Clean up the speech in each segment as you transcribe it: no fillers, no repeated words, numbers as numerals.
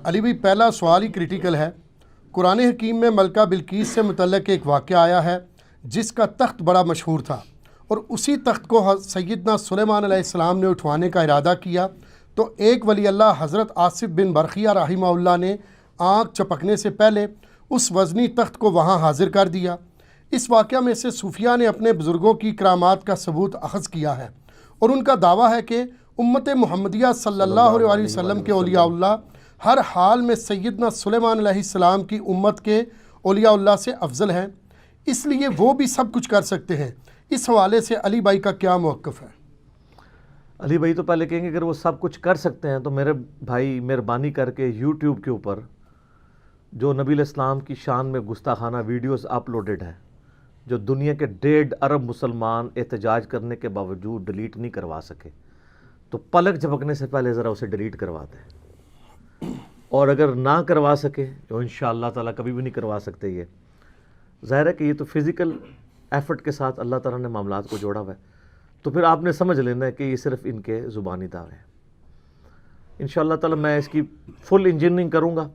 علی بھائی پہلا سوال ہی کریٹیکل ہے۔ قرآن حکیم میں ملکہ بلقیس سے متعلق ایک واقعہ آیا ہے جس کا تخت بڑا مشہور تھا، اور اسی تخت کو سیدنا سلیمان علیہ السلام نے اٹھوانے کا ارادہ کیا، تو ایک ولی اللہ حضرت آصف بن برقیہ رحمہ اللہ نے آنکھ چپکنے سے پہلے اس وزنی تخت کو وہاں حاضر کر دیا۔ اس واقعہ میں سے صوفیہ نے اپنے بزرگوں کی کرامات کا ثبوت اخذ کیا ہے، اور ان کا دعویٰ ہے کہ امت محمدیہ صلی اللہ علیہ وسلم کے اولیاء اللہ ہر حال میں سیدنا سلیمان علیہ السلام کی امت کے اولیاء اللہ سے افضل ہیں، اس لیے وہ بھی سب کچھ کر سکتے ہیں۔ اس حوالے سے علی بھائی کا کیا موقف ہے؟ علی بھائی تو پہلے کہیں گے اگر وہ سب کچھ کر سکتے ہیں تو میرے بھائی مہربانی کر کے یوٹیوب کے اوپر جو نبی علیہ السلام کی شان میں گستاخانہ ویڈیوز اپلوڈڈ ہیں، جو دنیا کے 1.5 ارب مسلمان احتجاج کرنے کے باوجود ڈیلیٹ نہیں کروا سکے، تو پلک جھپکنے سے پہلے ذرا اسے ڈیلیٹ کروا دیں۔ اور اگر نہ کروا سکے، جو انشاءاللہ تعالیٰ کبھی بھی نہیں کروا سکتے، یہ ظاہر ہے کہ یہ تو فزیکل ایفرٹ کے ساتھ اللہ تعالیٰ نے معاملات کو جوڑا ہوا ہے، تو پھر آپ نے سمجھ لینا ہے کہ یہ صرف ان کے زبانی دعوے ہیں۔ انشاءاللہ تعالیٰ میں اس کی فل انجینئرنگ کروں گا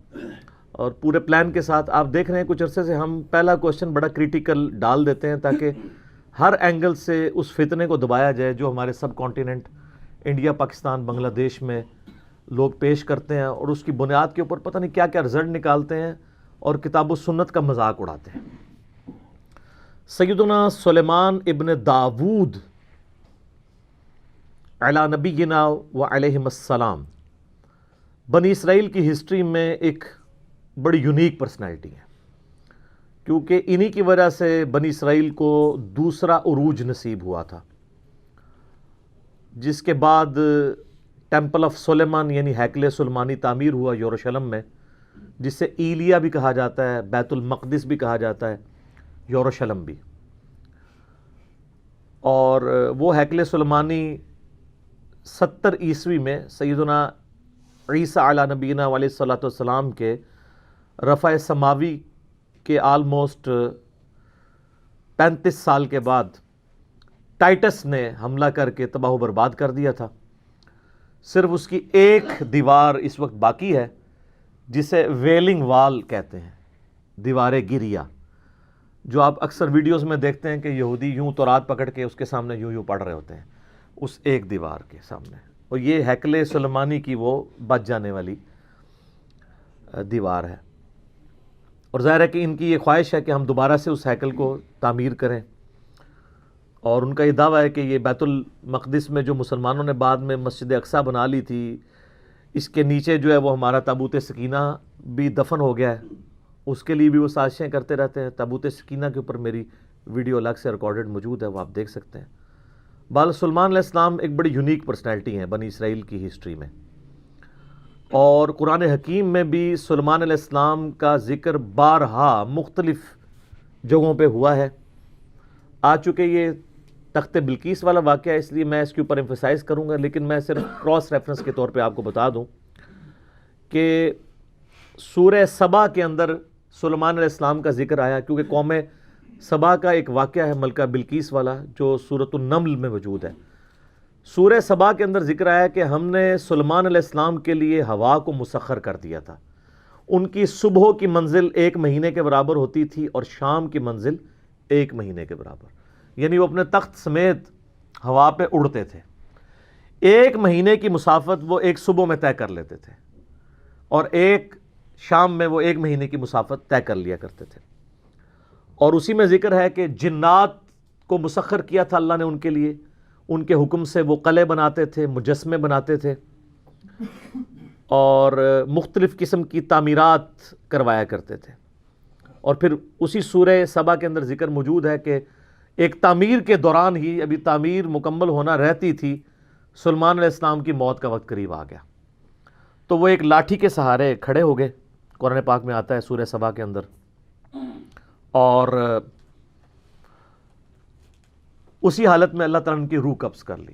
اور پورے پلان کے ساتھ۔ آپ دیکھ رہے ہیں کچھ عرصے سے ہم پہلا کوشچن بڑا کریٹیکل ڈال دیتے ہیں تاکہ ہر اینگل سے اس فتنے کو دبایا جائے جو ہمارے سب کانٹیننٹ انڈیا، پاکستان، بنگلہ دیش میں لوگ پیش کرتے ہیں، اور اس کی بنیاد کے اوپر پتہ نہیں کیا کیا رزلٹ نکالتے ہیں اور کتاب و سنت کا مذاق اڑاتے ہیں۔ سیدنا سلیمان ابن داود علی نبینا و علیہم السلام بنی اسرائیل کی ہسٹری میں ایک بڑی یونیک پرسنالٹی ہے، کیونکہ انہی کی وجہ سے بنی اسرائیل کو دوسرا عروج نصیب ہوا تھا، جس کے بعد ٹیمپل آف سلیمان یعنی ہیکل سلیمانی تعمیر ہوا یروشلم میں، جسے ایلیا بھی کہا جاتا ہے، بیت المقدس بھی کہا جاتا ہے، یروشلم بھی۔ اور وہ ہیکل سلیمانی 70 عیسوی میں سیدنا عیسیٰ علیہ نبینا علیہ الصلوۃ والسلام کے رفع سماوی کے آلموسٹ 35 سال کے بعد ٹائٹس نے حملہ کر کے تباہ و برباد کر دیا تھا۔ صرف اس کی ایک دیوار اس وقت باقی ہے جسے ویلنگ وال کہتے ہیں، دیوار گریہ، جو آپ اکثر ویڈیوز میں دیکھتے ہیں کہ یہودی یوں تورات پکڑ کے اس کے سامنے یوں پڑھ رہے ہوتے ہیں، اس ایک دیوار کے سامنے۔ اور یہ ہیکل سلیمانی کی وہ بچ جانے والی دیوار ہے، اور ظاہر ہے کہ ان کی یہ خواہش ہے کہ ہم دوبارہ سے اس ہیکل کو تعمیر کریں، اور ان کا یہ دعویٰ ہے کہ یہ بیت المقدس میں جو مسلمانوں نے بعد میں مسجد اقصیٰ بنا لی تھی، اس کے نیچے جو ہے وہ ہمارا تابوت سکینہ بھی دفن ہو گیا ہے، اس کے لیے بھی وہ سازشیں کرتے رہتے ہیں۔ تابوت سکینہ کے اوپر میری ویڈیو الگ سے ریکارڈڈ موجود ہے، وہ آپ دیکھ سکتے ہیں۔ بال سلیمان علیہ السلام ایک بڑی یونیک پرسنالٹی ہیں بنی اسرائیل کی ہسٹری میں، اور قرآن حکیم میں بھی سلیمان علیہ السلام کا ذکر بارہا مختلف جگہوں پہ ہوا ہے۔ آ چکے یہ تخت بلقیس والا واقعہ، اس لیے میں اس کے اوپر ایمفسائز کروں گا، لیکن میں صرف کراس ریفرنس کے طور پہ آپ کو بتا دوں کہ سورہ سبا کے اندر سلیمان علیہ السلام کا ذکر آیا، کیونکہ قوم سبا کا ایک واقعہ ہے ملکہ بلقیس والا جو سورۃ النمل میں موجود ہے۔ سورہ سبا کے اندر ذکر آیا کہ ہم نے سلیمان علیہ السلام کے لیے ہوا کو مسخر کر دیا تھا، ان کی صبح کی منزل 1 مہینے کے برابر ہوتی تھی اور شام کی منزل 1 مہینے کے برابر، یعنی وہ اپنے تخت سمیت ہوا پہ اڑتے تھے۔ 1 مہینے کی مسافت وہ ایک صبح میں طے کر لیتے تھے، اور ایک شام میں وہ 1 مہینے کی مسافت طے کر لیا کرتے تھے۔ اور اسی میں ذکر ہے کہ جنات کو مسخر کیا تھا اللہ نے ان کے لیے، ان کے حکم سے وہ قلعے بناتے تھے، مجسمے بناتے تھے، اور مختلف قسم کی تعمیرات کروایا کرتے تھے۔ اور پھر اسی سورہ سبا کے اندر ذکر موجود ہے کہ ایک تعمیر کے دوران ہی، ابھی تعمیر مکمل ہونا رہتی تھی، سلیمان علیہ السلام کی موت کا وقت قریب آ گیا، تو وہ ایک لاٹھی کے سہارے کھڑے ہو گئے، قرآن پاک میں آتا ہے سورہ سبا کے اندر، اور اسی حالت میں اللہ تعالیٰ نے ان کی روح قبض کر لی۔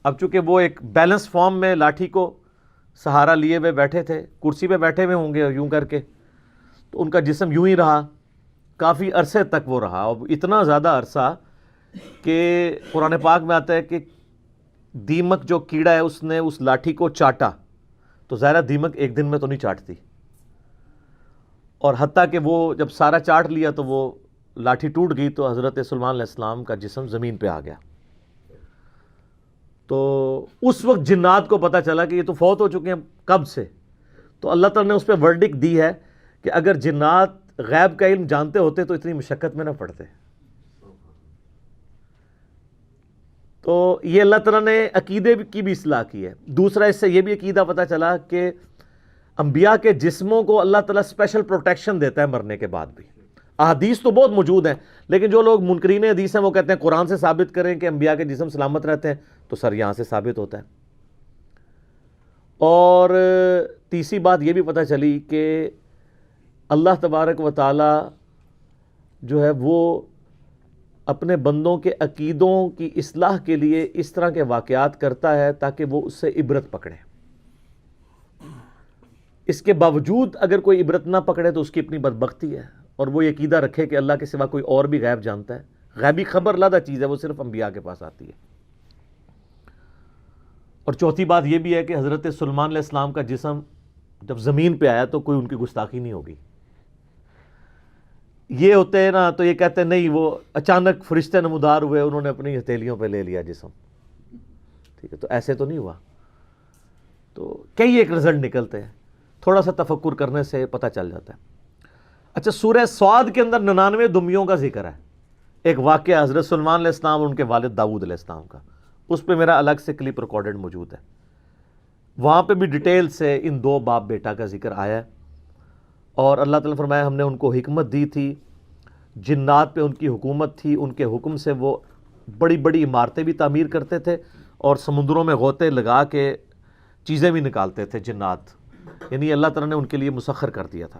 اب چونکہ وہ ایک بیلنس فارم میں لاٹھی کو سہارا لیے ہوئے بیٹھے تھے، کرسی پہ بیٹھے ہوئے ہوں گے یوں کر کے، تو ان کا جسم یوں ہی رہا، کافی عرصے تک وہ رہا، اور اتنا زیادہ عرصہ کہ قرآن پاک میں آتا ہے کہ دیمک جو کیڑا ہے اس نے اس لاٹھی کو چاٹا، تو ظاہرہ دیمک ایک دن میں تو نہیں چاٹتی، اور حتیٰ کہ وہ جب سارا چاٹ لیا تو وہ لاٹھی ٹوٹ گئی تو حضرت سلیمان علیہ السلام کا جسم زمین پہ آ گیا. تو اس وقت جنات کو پتہ چلا کہ یہ تو فوت ہو چکے ہیں کب سے. تو اللہ تعالیٰ نے اس پہ ورڈکٹ دی ہے کہ اگر جنات غیب کا علم جانتے ہوتے تو اتنی مشقت میں نہ پڑتے. تو یہ اللہ تعالیٰ نے عقیدے کی بھی اصلاح کی ہے. دوسرا اس سے یہ بھی عقیدہ پتہ چلا کہ انبیاء کے جسموں کو اللہ تعالیٰ اسپیشل پروٹیکشن دیتا ہے مرنے کے بعد بھی. احادیث تو بہت موجود ہیں، لیکن جو لوگ منکرین حدیث ہیں وہ کہتے ہیں قرآن سے ثابت کریں کہ انبیاء کے جسم سلامت رہتے ہیں، تو سر یہاں سے ثابت ہوتا ہے. اور تیسری بات یہ بھی پتہ چلی کہ اللہ تبارک و تعالی جو ہے وہ اپنے بندوں کے عقیدوں کی اصلاح کے لیے اس طرح کے واقعات کرتا ہے تاکہ وہ اس سے عبرت پکڑیں. اس کے باوجود اگر کوئی عبرت نہ پکڑے تو اس کی اپنی بدبختی ہے، اور وہ یہ عقیدہ رکھے کہ اللہ کے سوا کوئی اور بھی غیب جانتا ہے. غیبی خبر علیحدہ چیز ہے، وہ صرف انبیاء کے پاس آتی ہے. اور چوتھی بات یہ بھی ہے کہ حضرت سلیمان علیہ السلام کا جسم جب زمین پہ آیا تو کوئی ان کی گستاخی نہیں ہوگی. یہ ہوتے ہیں نا تو یہ کہتے ہیں نہیں، وہ اچانک فرشتے نمودار ہوئے، انہوں نے اپنی ہتھیلیوں پہ لے لیا جسم. ٹھیک ہے، تو ایسے تو نہیں ہوا. تو کئی ایک رزلٹ نکلتے ہیں، تھوڑا سا تفکر کرنے سے پتہ چل جاتا ہے. اچھا، سورہ صاد کے اندر 99 دمیوں کا ذکر ہے. ایک واقعہ حضرت سلیمان علیہ السلام اور ان کے والد داؤد علیہ السلام کا، اس پہ میرا الگ سے کلپ ریکارڈڈ موجود ہے. وہاں پہ بھی ڈیٹیل سے ان دو باپ بیٹا کا ذکر آیا ہے. اور اللہ تعالیٰ نے فرمایا ہم نے ان کو حکمت دی تھی، جنات پہ ان کی حکومت تھی، ان کے حکم سے وہ بڑی بڑی عمارتیں بھی تعمیر کرتے تھے اور سمندروں میں غوطے لگا کے چیزیں بھی نکالتے تھے جنات. یعنی اللہ تعالیٰ نے ان کے لیے مسخر کر دیا تھا.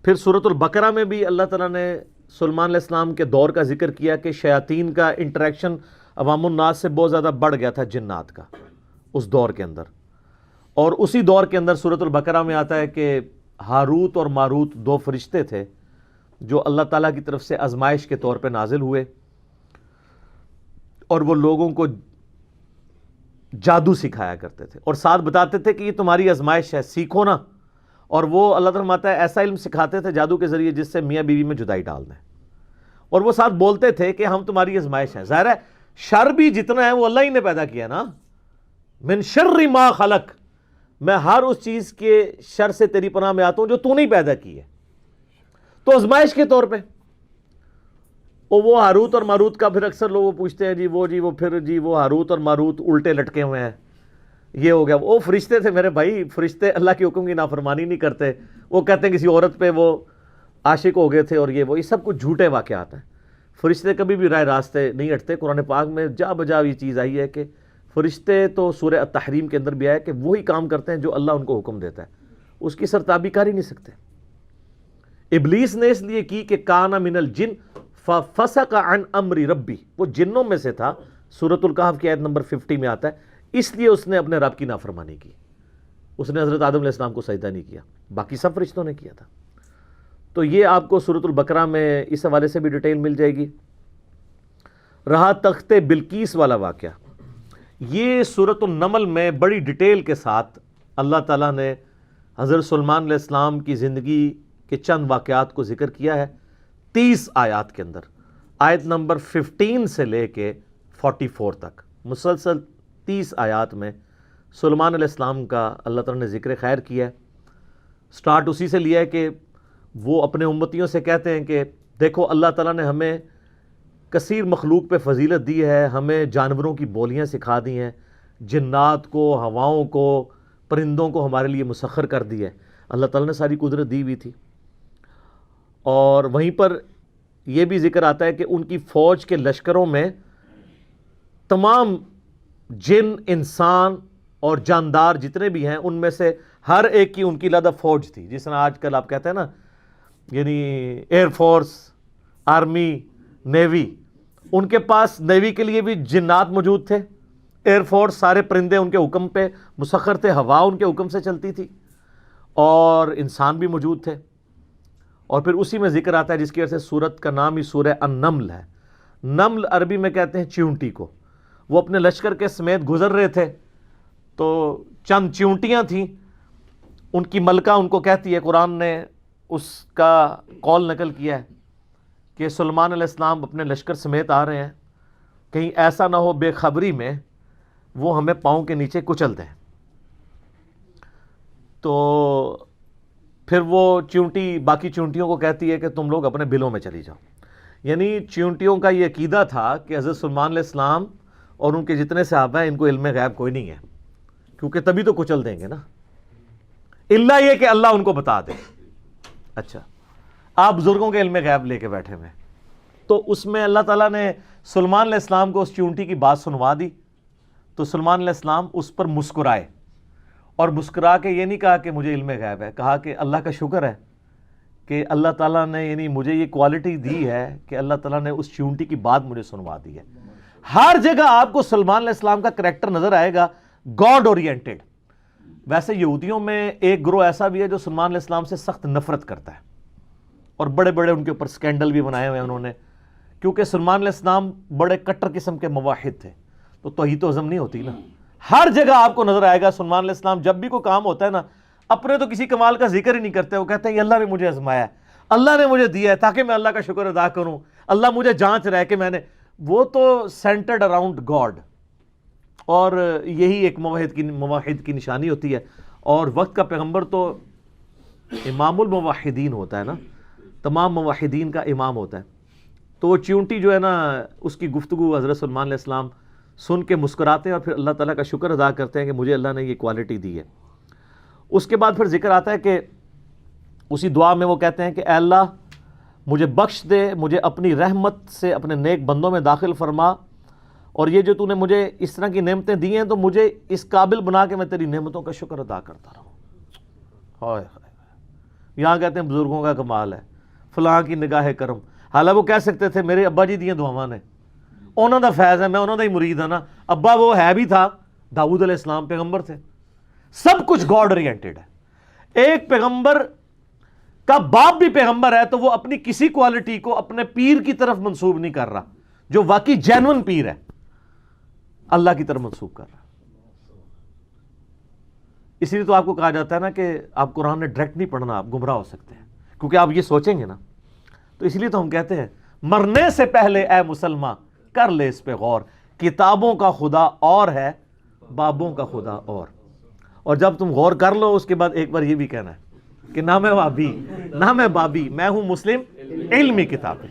پھر سورۃ البقرہ میں بھی اللہ تعالیٰ نے سلیمان علیہ السلام کے دور کا ذکر کیا کہ شیاطین کا انٹریکشن عوام الناس سے بہت زیادہ بڑھ گیا تھا جنات کا اس دور کے اندر. اور اسی دور کے اندر سورۃ البقرہ میں آتا ہے کہ ہاروت اور ماروت دو فرشتے تھے جو اللہ تعالیٰ کی طرف سے آزمائش کے طور پہ نازل ہوئے، اور وہ لوگوں کو جادو سکھایا کرتے تھے اور ساتھ بتاتے تھے کہ یہ تمہاری آزمائش ہے، سیکھو نا. اور وہ اللہ تعالیٰ فرماتا ہے ایسا علم سکھاتے تھے جادو کے ذریعے جس سے میاں بیوی میں جدائی ڈال دیں. اور وہ ساتھ بولتے تھے کہ ہم تمہاری آزمائش ہیں. ظاہر ہے شر بھی جتنا ہے وہ اللہ ہی نے پیدا کیا نا. من شر ما خلق، میں ہر اس چیز کے شر سے تیری پناہ میں آتا ہوں جو تو نہیں پیدا کی ہے. تو آزمائش کے طور پہ وہ ہاروت اور ماروت کا پھر اکثر لوگ پوچھتے ہیں وہ ہاروت اور ماروت الٹے لٹکے ہوئے ہیں، یہ ہو گیا. وہ فرشتے تھے میرے بھائی، فرشتے اللہ کے حکم کی نافرمانی نہیں کرتے. وہ کہتے ہیں کسی عورت پہ وہ عاشق ہو گئے تھے اور یہ سب کچھ جھوٹے واقعات ہیں. فرشتے کبھی بھی رائے راستے نہیں ہٹتے. قرآن پاک میں جا بجا یہ چیز آئی ہے کہ فرشتے تو سورہ التحریم کے اندر بھی آیا کہ وہی کام کرتے ہیں جو اللہ ان کو حکم دیتا ہے، اس کی سرتابی کر ہی نہیں سکتے. ابلیس نے اس لیے کی کہ کانا من الجن ففسق عن امر ربی، وہ جنوں میں سے تھا. سورۃ الکہف کی آیت نمبر 50 میں آتا ہے اس لیے اس نے اپنے رب کی نافرمانی کی. اس نے حضرت آدم علیہ السلام کو سجدہ نہیں کیا، باقی سب فرشتوں نے کیا تھا. تو یہ آپ کو سورۃ البقرہ میں اس حوالے سے بھی ڈیٹیل مل جائے گی. رہا تخت بلقیس والا واقعہ، یہ سورۃ النمل میں بڑی ڈیٹیل کے ساتھ اللہ تعالیٰ نے حضرت سلیمان علیہ السلام کی زندگی کے چند واقعات کو ذکر کیا ہے 30 آیات کے اندر. آیت نمبر 15 سے لے کے 44 تک مسلسل 30 آیات میں سلیمان علیہ السلام کا اللہ تعالیٰ نے ذکر خیر کیا ہے. سٹارٹ اسی سے لیا ہے کہ وہ اپنے امتیوں سے کہتے ہیں کہ دیکھو اللہ تعالیٰ نے ہمیں کثیر مخلوق پہ فضیلت دی ہے، ہمیں جانوروں کی بولیاں سکھا دی ہیں، جنات کو، ہواؤں کو، پرندوں کو ہمارے لیے مسخر کر دی ہے. اللہ تعالیٰ نے ساری قدرت دی ہوئی تھی. اور وہیں پر یہ بھی ذکر آتا ہے کہ ان کی فوج کے لشکروں میں تمام جن، انسان اور جاندار جتنے بھی ہیں ان میں سے ہر ایک کی ان کی علیحدہ فوج تھی. جس طرح آج کل آپ کہتے ہیں نا یعنی ایئر فورس، آرمی، نیوی، ان کے پاس نیوی کے لیے بھی جنات موجود تھے، ایئر فورس سارے پرندے ان کے حکم پہ مسخر تھے، ہوا ان کے حکم سے چلتی تھی، اور انسان بھی موجود تھے. اور پھر اسی میں ذکر آتا ہے جس کی وجہ سے سورت کا نام ہی سورہ النمل ہے. نمل عربی میں کہتے ہیں چیونٹی کو. وہ اپنے لشکر کے سمیت گزر رہے تھے تو چند چیونٹیاں تھیں، ان کی ملکہ ان کو کہتی ہے، قرآن نے اس کا قول نقل کیا ہے کہ سلیمان علیہ السلام اپنے لشکر سمیت آ رہے ہیں، کہیں ایسا نہ ہو بے خبری میں وہ ہمیں پاؤں کے نیچے کچل دیں۔ تو پھر وہ چیونٹی باقی چیونٹیوں کو کہتی ہے کہ تم لوگ اپنے بلوں میں چلی جاؤ۔ یعنی چیونٹیوں کا یہ عقیدہ تھا کہ حضرت سلیمان علیہ السلام اور ان کے جتنے صحابہ ہیں ان کو علم غیب کوئی نہیں ہے، کیونکہ تبھی تو کچل دیں گے نا، الا یہ کہ اللہ ان کو بتا دے۔ اچھا، آپ بزرگوں کے علم غیب لے کے بیٹھے ہوئے، تو اس میں اللہ تعالیٰ نے سلیمان علیہ السلام کو اس چیونٹی کی بات سنوا دی، تو سلیمان علیہ السلام اس پر مسکرائے، اور مسکرا کے یہ نہیں کہا کہ مجھے علم غیب ہے، کہا کہ اللہ کا شکر ہے کہ اللہ تعالیٰ نے یعنی مجھے یہ کوالٹی دی ہے کہ اللہ تعالیٰ نے اس چیونٹی کی بات مجھے سنوا دی ہے۔ ہر جگہ آپ کو سلیمان علیہ السلام کا کریکٹر نظر آئے گا، گاڈ اورینٹڈ۔ ویسے یہودیوں میں ایک گروہ ایسا بھی ہے جو سلیمان علیہ السلام سے سخت نفرت کرتا ہے، اور بڑے بڑے ان کے اوپر سکینڈل بھی بنائے ہوئے ہیں انہوں نے، کیونکہ سلیمان علیہ السلام بڑے کٹر قسم کے موحد تھے، تو توحید و عزم نہیں ہوتی نا۔ ہر جگہ آپ کو نظر آئے گا سلیمان علیہ السلام جب بھی کوئی کام ہوتا ہے نا، اپنے تو کسی کمال کا ذکر ہی نہیں کرتے، وہ کہتے ہیں یہ اللہ نے مجھے آزمایا ہے، اللہ نے مجھے دیا ہے تاکہ میں اللہ کا شکر ادا کروں، اللہ مجھے جانچ رہا ہے کہ میں نے، وہ تو سینٹرڈ اراؤنڈ گاڈ، اور یہی ایک موحد کی نشانی ہوتی ہے۔ اور وقت کا پیغمبر تو امام الموحدین ہوتا ہے نا، تمام موحدین کا امام ہوتا ہے۔ تو وہ چیونٹی جو ہے نا، اس کی گفتگو حضرت سلیمان علیہ السلام سن کے مسکراتے ہیں، اور پھر اللہ تعالیٰ کا شکر ادا کرتے ہیں کہ مجھے اللہ نے یہ کوالٹی دی ہے۔ اس کے بعد پھر ذکر آتا ہے کہ اسی دعا میں وہ کہتے ہیں کہ اے اللہ مجھے بخش دے، مجھے اپنی رحمت سے اپنے نیک بندوں میں داخل فرما، اور یہ جو تو نے مجھے اس طرح کی نعمتیں دی ہیں تو مجھے اس قابل بنا کہ میں تیری نعمتوں کا شکر ادا کرتا رہوں۔ ہائے ہائے، یہاں کہتے ہیں بزرگوں کا کمال ہے، فلاں کی نگاہ کرم۔ حالانکہ وہ کہہ سکتے تھے میرے ابا جی دیاں دعاواں نے، انہوں دا فیض ہے، میں انہوں دا ہی مرید ہوں نا۔ ابا وہ ہے بھی تھا، داؤد علیہ السلام پیغمبر تھے، سب کچھ گاڈ اورینٹڈ ہے۔ ایک پیغمبر کا باپ بھی پیغمبر ہے تو وہ اپنی کسی کوالٹی کو اپنے پیر کی طرف منسوب نہیں کر رہا، جو واقعی جینون پیر ہے اللہ کی طرف منسوب کر رہا۔ اسی لیے تو آپ کو کہا جاتا ہے نا کہ آپ قرآن نے ڈائریکٹ نہیں پڑھنا، آپ گمراہ ہو سکتے ہیں، کیونکہ آپ یہ سوچیں گے نا۔ تو اس لیے تو ہم کہتے ہیں مرنے سے پہلے اے مسلمان کر لے اس پہ غور، کتابوں کا خدا اور ہے، بابوں کا خدا اور جب تم غور کر لو اس کے بعد ایک بار یہ بھی کہنا ہے کہ نہ میں وہابی نہ میں بابی، میں ہوں مسلم علمی کتابیں۔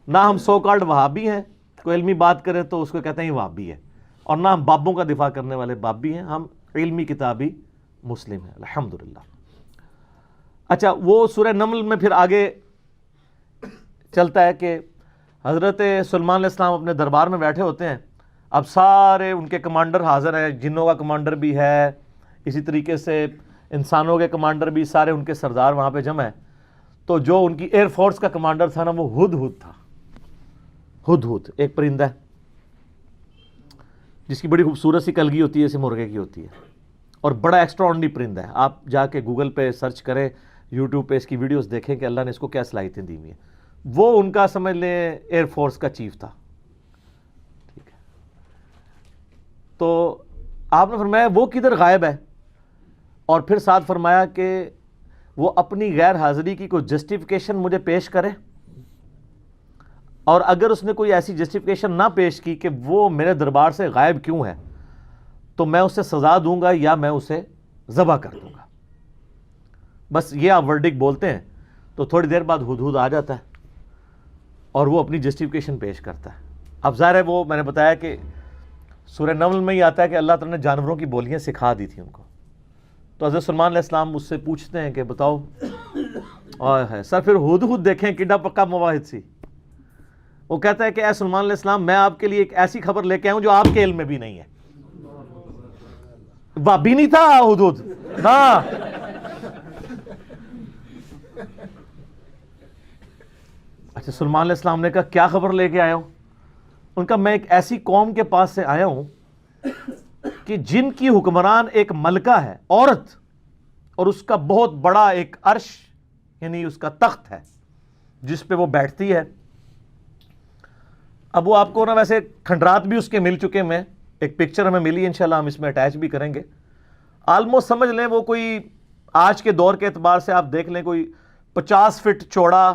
نہ ہم سو کالڈ وہابی ہیں، کوئی علمی بات کرے تو اس کو کہتے ہیں یہ وہابی ہے، اور نہ ہم بابوں کا دفاع کرنے والے بابی ہیں، ہم علمی کتابی مسلم ہیں الحمدللہ۔ اچھا، وہ سورہ نمل میں پھر آگے چلتا ہے کہ حضرت سلیمان علیہ السلام اپنے دربار میں بیٹھے ہوتے ہیں، اب سارے ان کے کمانڈر حاضر ہیں، جنوں کا کمانڈر بھی ہے، اسی طریقے سے انسانوں کے کمانڈر بھی، سارے ان کے سردار وہاں پہ جمع ہیں۔ تو جو ان کی ایئر فورس کا کمانڈر تھا نا، وہ ہدہد تھا۔ ہدہد ایک پرندہ ہے جس کی بڑی خوبصورت سی کلگی ہوتی ہے، جیسے مرغے کی ہوتی ہے، اور بڑا ایکسٹرا آرڈنری پرندہ ہے۔ آپ جا کے گوگل پہ سرچ کریں، یوٹیوب پہ اس کی ویڈیوز دیکھیں کہ اللہ نے اس کو کیا صلاحیتیں دی ہوئی ہیں۔ وہ ان کا سمجھ لیں ایئر فورس کا چیف تھا، ٹھیک ہے۔ تو آپ نے فرمایا وہ کدھر غائب ہے، اور پھر ساتھ فرمایا کہ وہ اپنی غیر حاضری کی کوئی جسٹیفیکیشن مجھے پیش کرے، اور اگر اس نے کوئی ایسی جسٹیفیکیشن نہ پیش کی کہ وہ میرے دربار سے غائب کیوں ہے، تو میں اسے سزا دوں گا یا میں اسے ذبح کر دوں گا۔ بس یہ آپ ورڈک بولتے ہیں تو تھوڑی دیر بعد ہدہد آ جاتا ہے اور وہ اپنی جسٹیفیکیشن پیش کرتا ہے۔ اب ظاہر ہے وہ میں نے بتایا کہ سورہ نمل میں ہی آتا ہے کہ اللہ تعالیٰ نے جانوروں کی بولیاں سکھا دی تھی ان کو۔ تو حضرت سلیمان علیہ السلام اس سے پوچھتے ہیں کہ بتاؤ، ہے سر پھر ہدہد دیکھیں کڈا پکا مواحد سی۔ وہ کہتا ہے کہ اے سلیمان علیہ السلام، میں آپ کے لیے ایک ایسی خبر لے کے آؤں جو آپ کے علم میں بھی نہیں ہے۔ بابی نہیں تھا ہدہد، ہاں۔ اچھا، سلیمان علیہ السلام نے کہا کیا خبر لے کے آیا ہوں؟ ان کا میں ایک ایسی قوم کے پاس سے آیا ہوں کہ جن کی حکمران ایک ملکہ ہے، عورت، اور اس کا بہت بڑا ایک عرش یعنی اس کا تخت ہے جس پہ وہ بیٹھتی ہے۔ اب وہ آپ کو نا ویسے کھنڈرات بھی اس کے مل چکے، میں ایک پکچر ہمیں ملی، انشاءاللہ ہم اس میں اٹیچ بھی کریں گے۔ آلموسٹ سمجھ لیں وہ کوئی آج کے دور کے اعتبار سے آپ دیکھ لیں کوئی 50 فٹ چوڑا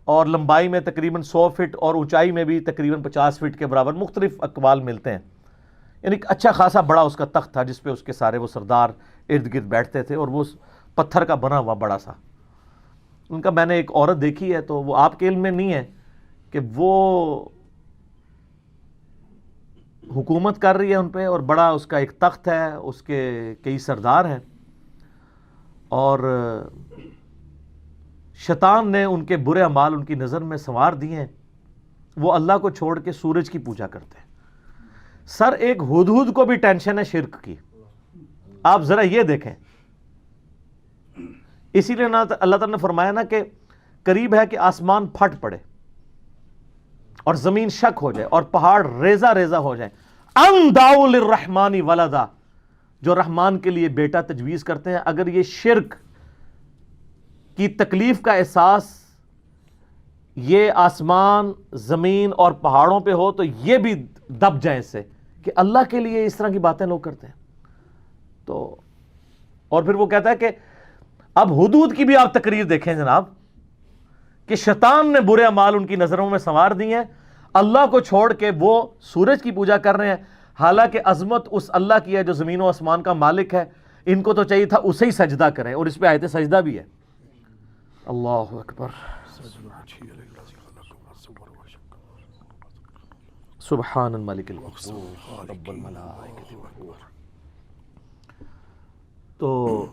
اور لمبائی میں تقریباً 100 فٹ اور اونچائی میں بھی تقریباً 50 فٹ کے برابر، مختلف اقوال ملتے ہیں، یعنی اچھا خاصا بڑا اس کا تخت تھا جس پہ اس کے سارے وہ سردار ارد گرد بیٹھتے تھے، اور وہ پتھر کا بنا ہوا بڑا سا ان کا میں نے ایک عورت دیکھی ہے، تو وہ آپ کے علم میں نہیں ہے کہ وہ حکومت کر رہی ہے ان پہ، اور بڑا اس کا ایک تخت ہے، اس کے کئی سردار ہیں، اور شیطان نے ان کے برے اعمال ان کی نظر میں سنوار دیے ہیں، وہ اللہ کو چھوڑ کے سورج کی پوجا کرتے ہیں۔ سر ایک ہدہد کو بھی ٹینشن ہے شرک کی، آپ ذرا یہ دیکھیں، اسی لیے اللہ تعالیٰ نے فرمایا نا کہ قریب ہے کہ آسمان پھٹ پڑے اور زمین شک ہو جائے اور پہاڑ ریزہ ریزہ ہو جائے، ان دعوا للرحمن ولدا، جو رحمان کے لیے بیٹا تجویز کرتے ہیں۔ اگر یہ شرک کی تکلیف کا احساس یہ آسمان زمین اور پہاڑوں پہ ہو تو یہ بھی دب جائیں اس سے کہ اللہ کے لیے اس طرح کی باتیں لوگ کرتے ہیں۔ تو اور پھر وہ کہتا ہے کہ اب حدود کی بھی آپ تقریر دیکھیں جناب، کہ شیطان نے برے اعمال ان کی نظروں میں سنوار دی ہیں، اللہ کو چھوڑ کے وہ سورج کی پوجا کر رہے ہیں، حالانکہ عظمت اس اللہ کی ہے جو زمین و آسمان کا مالک ہے، ان کو تو چاہیے تھا اسے ہی سجدہ کریں، اور اس پہ آیت سجدہ بھی ہے۔ اللہ اکبر، سبحان الملک القدوس رب الملائکۃ والروح۔ تو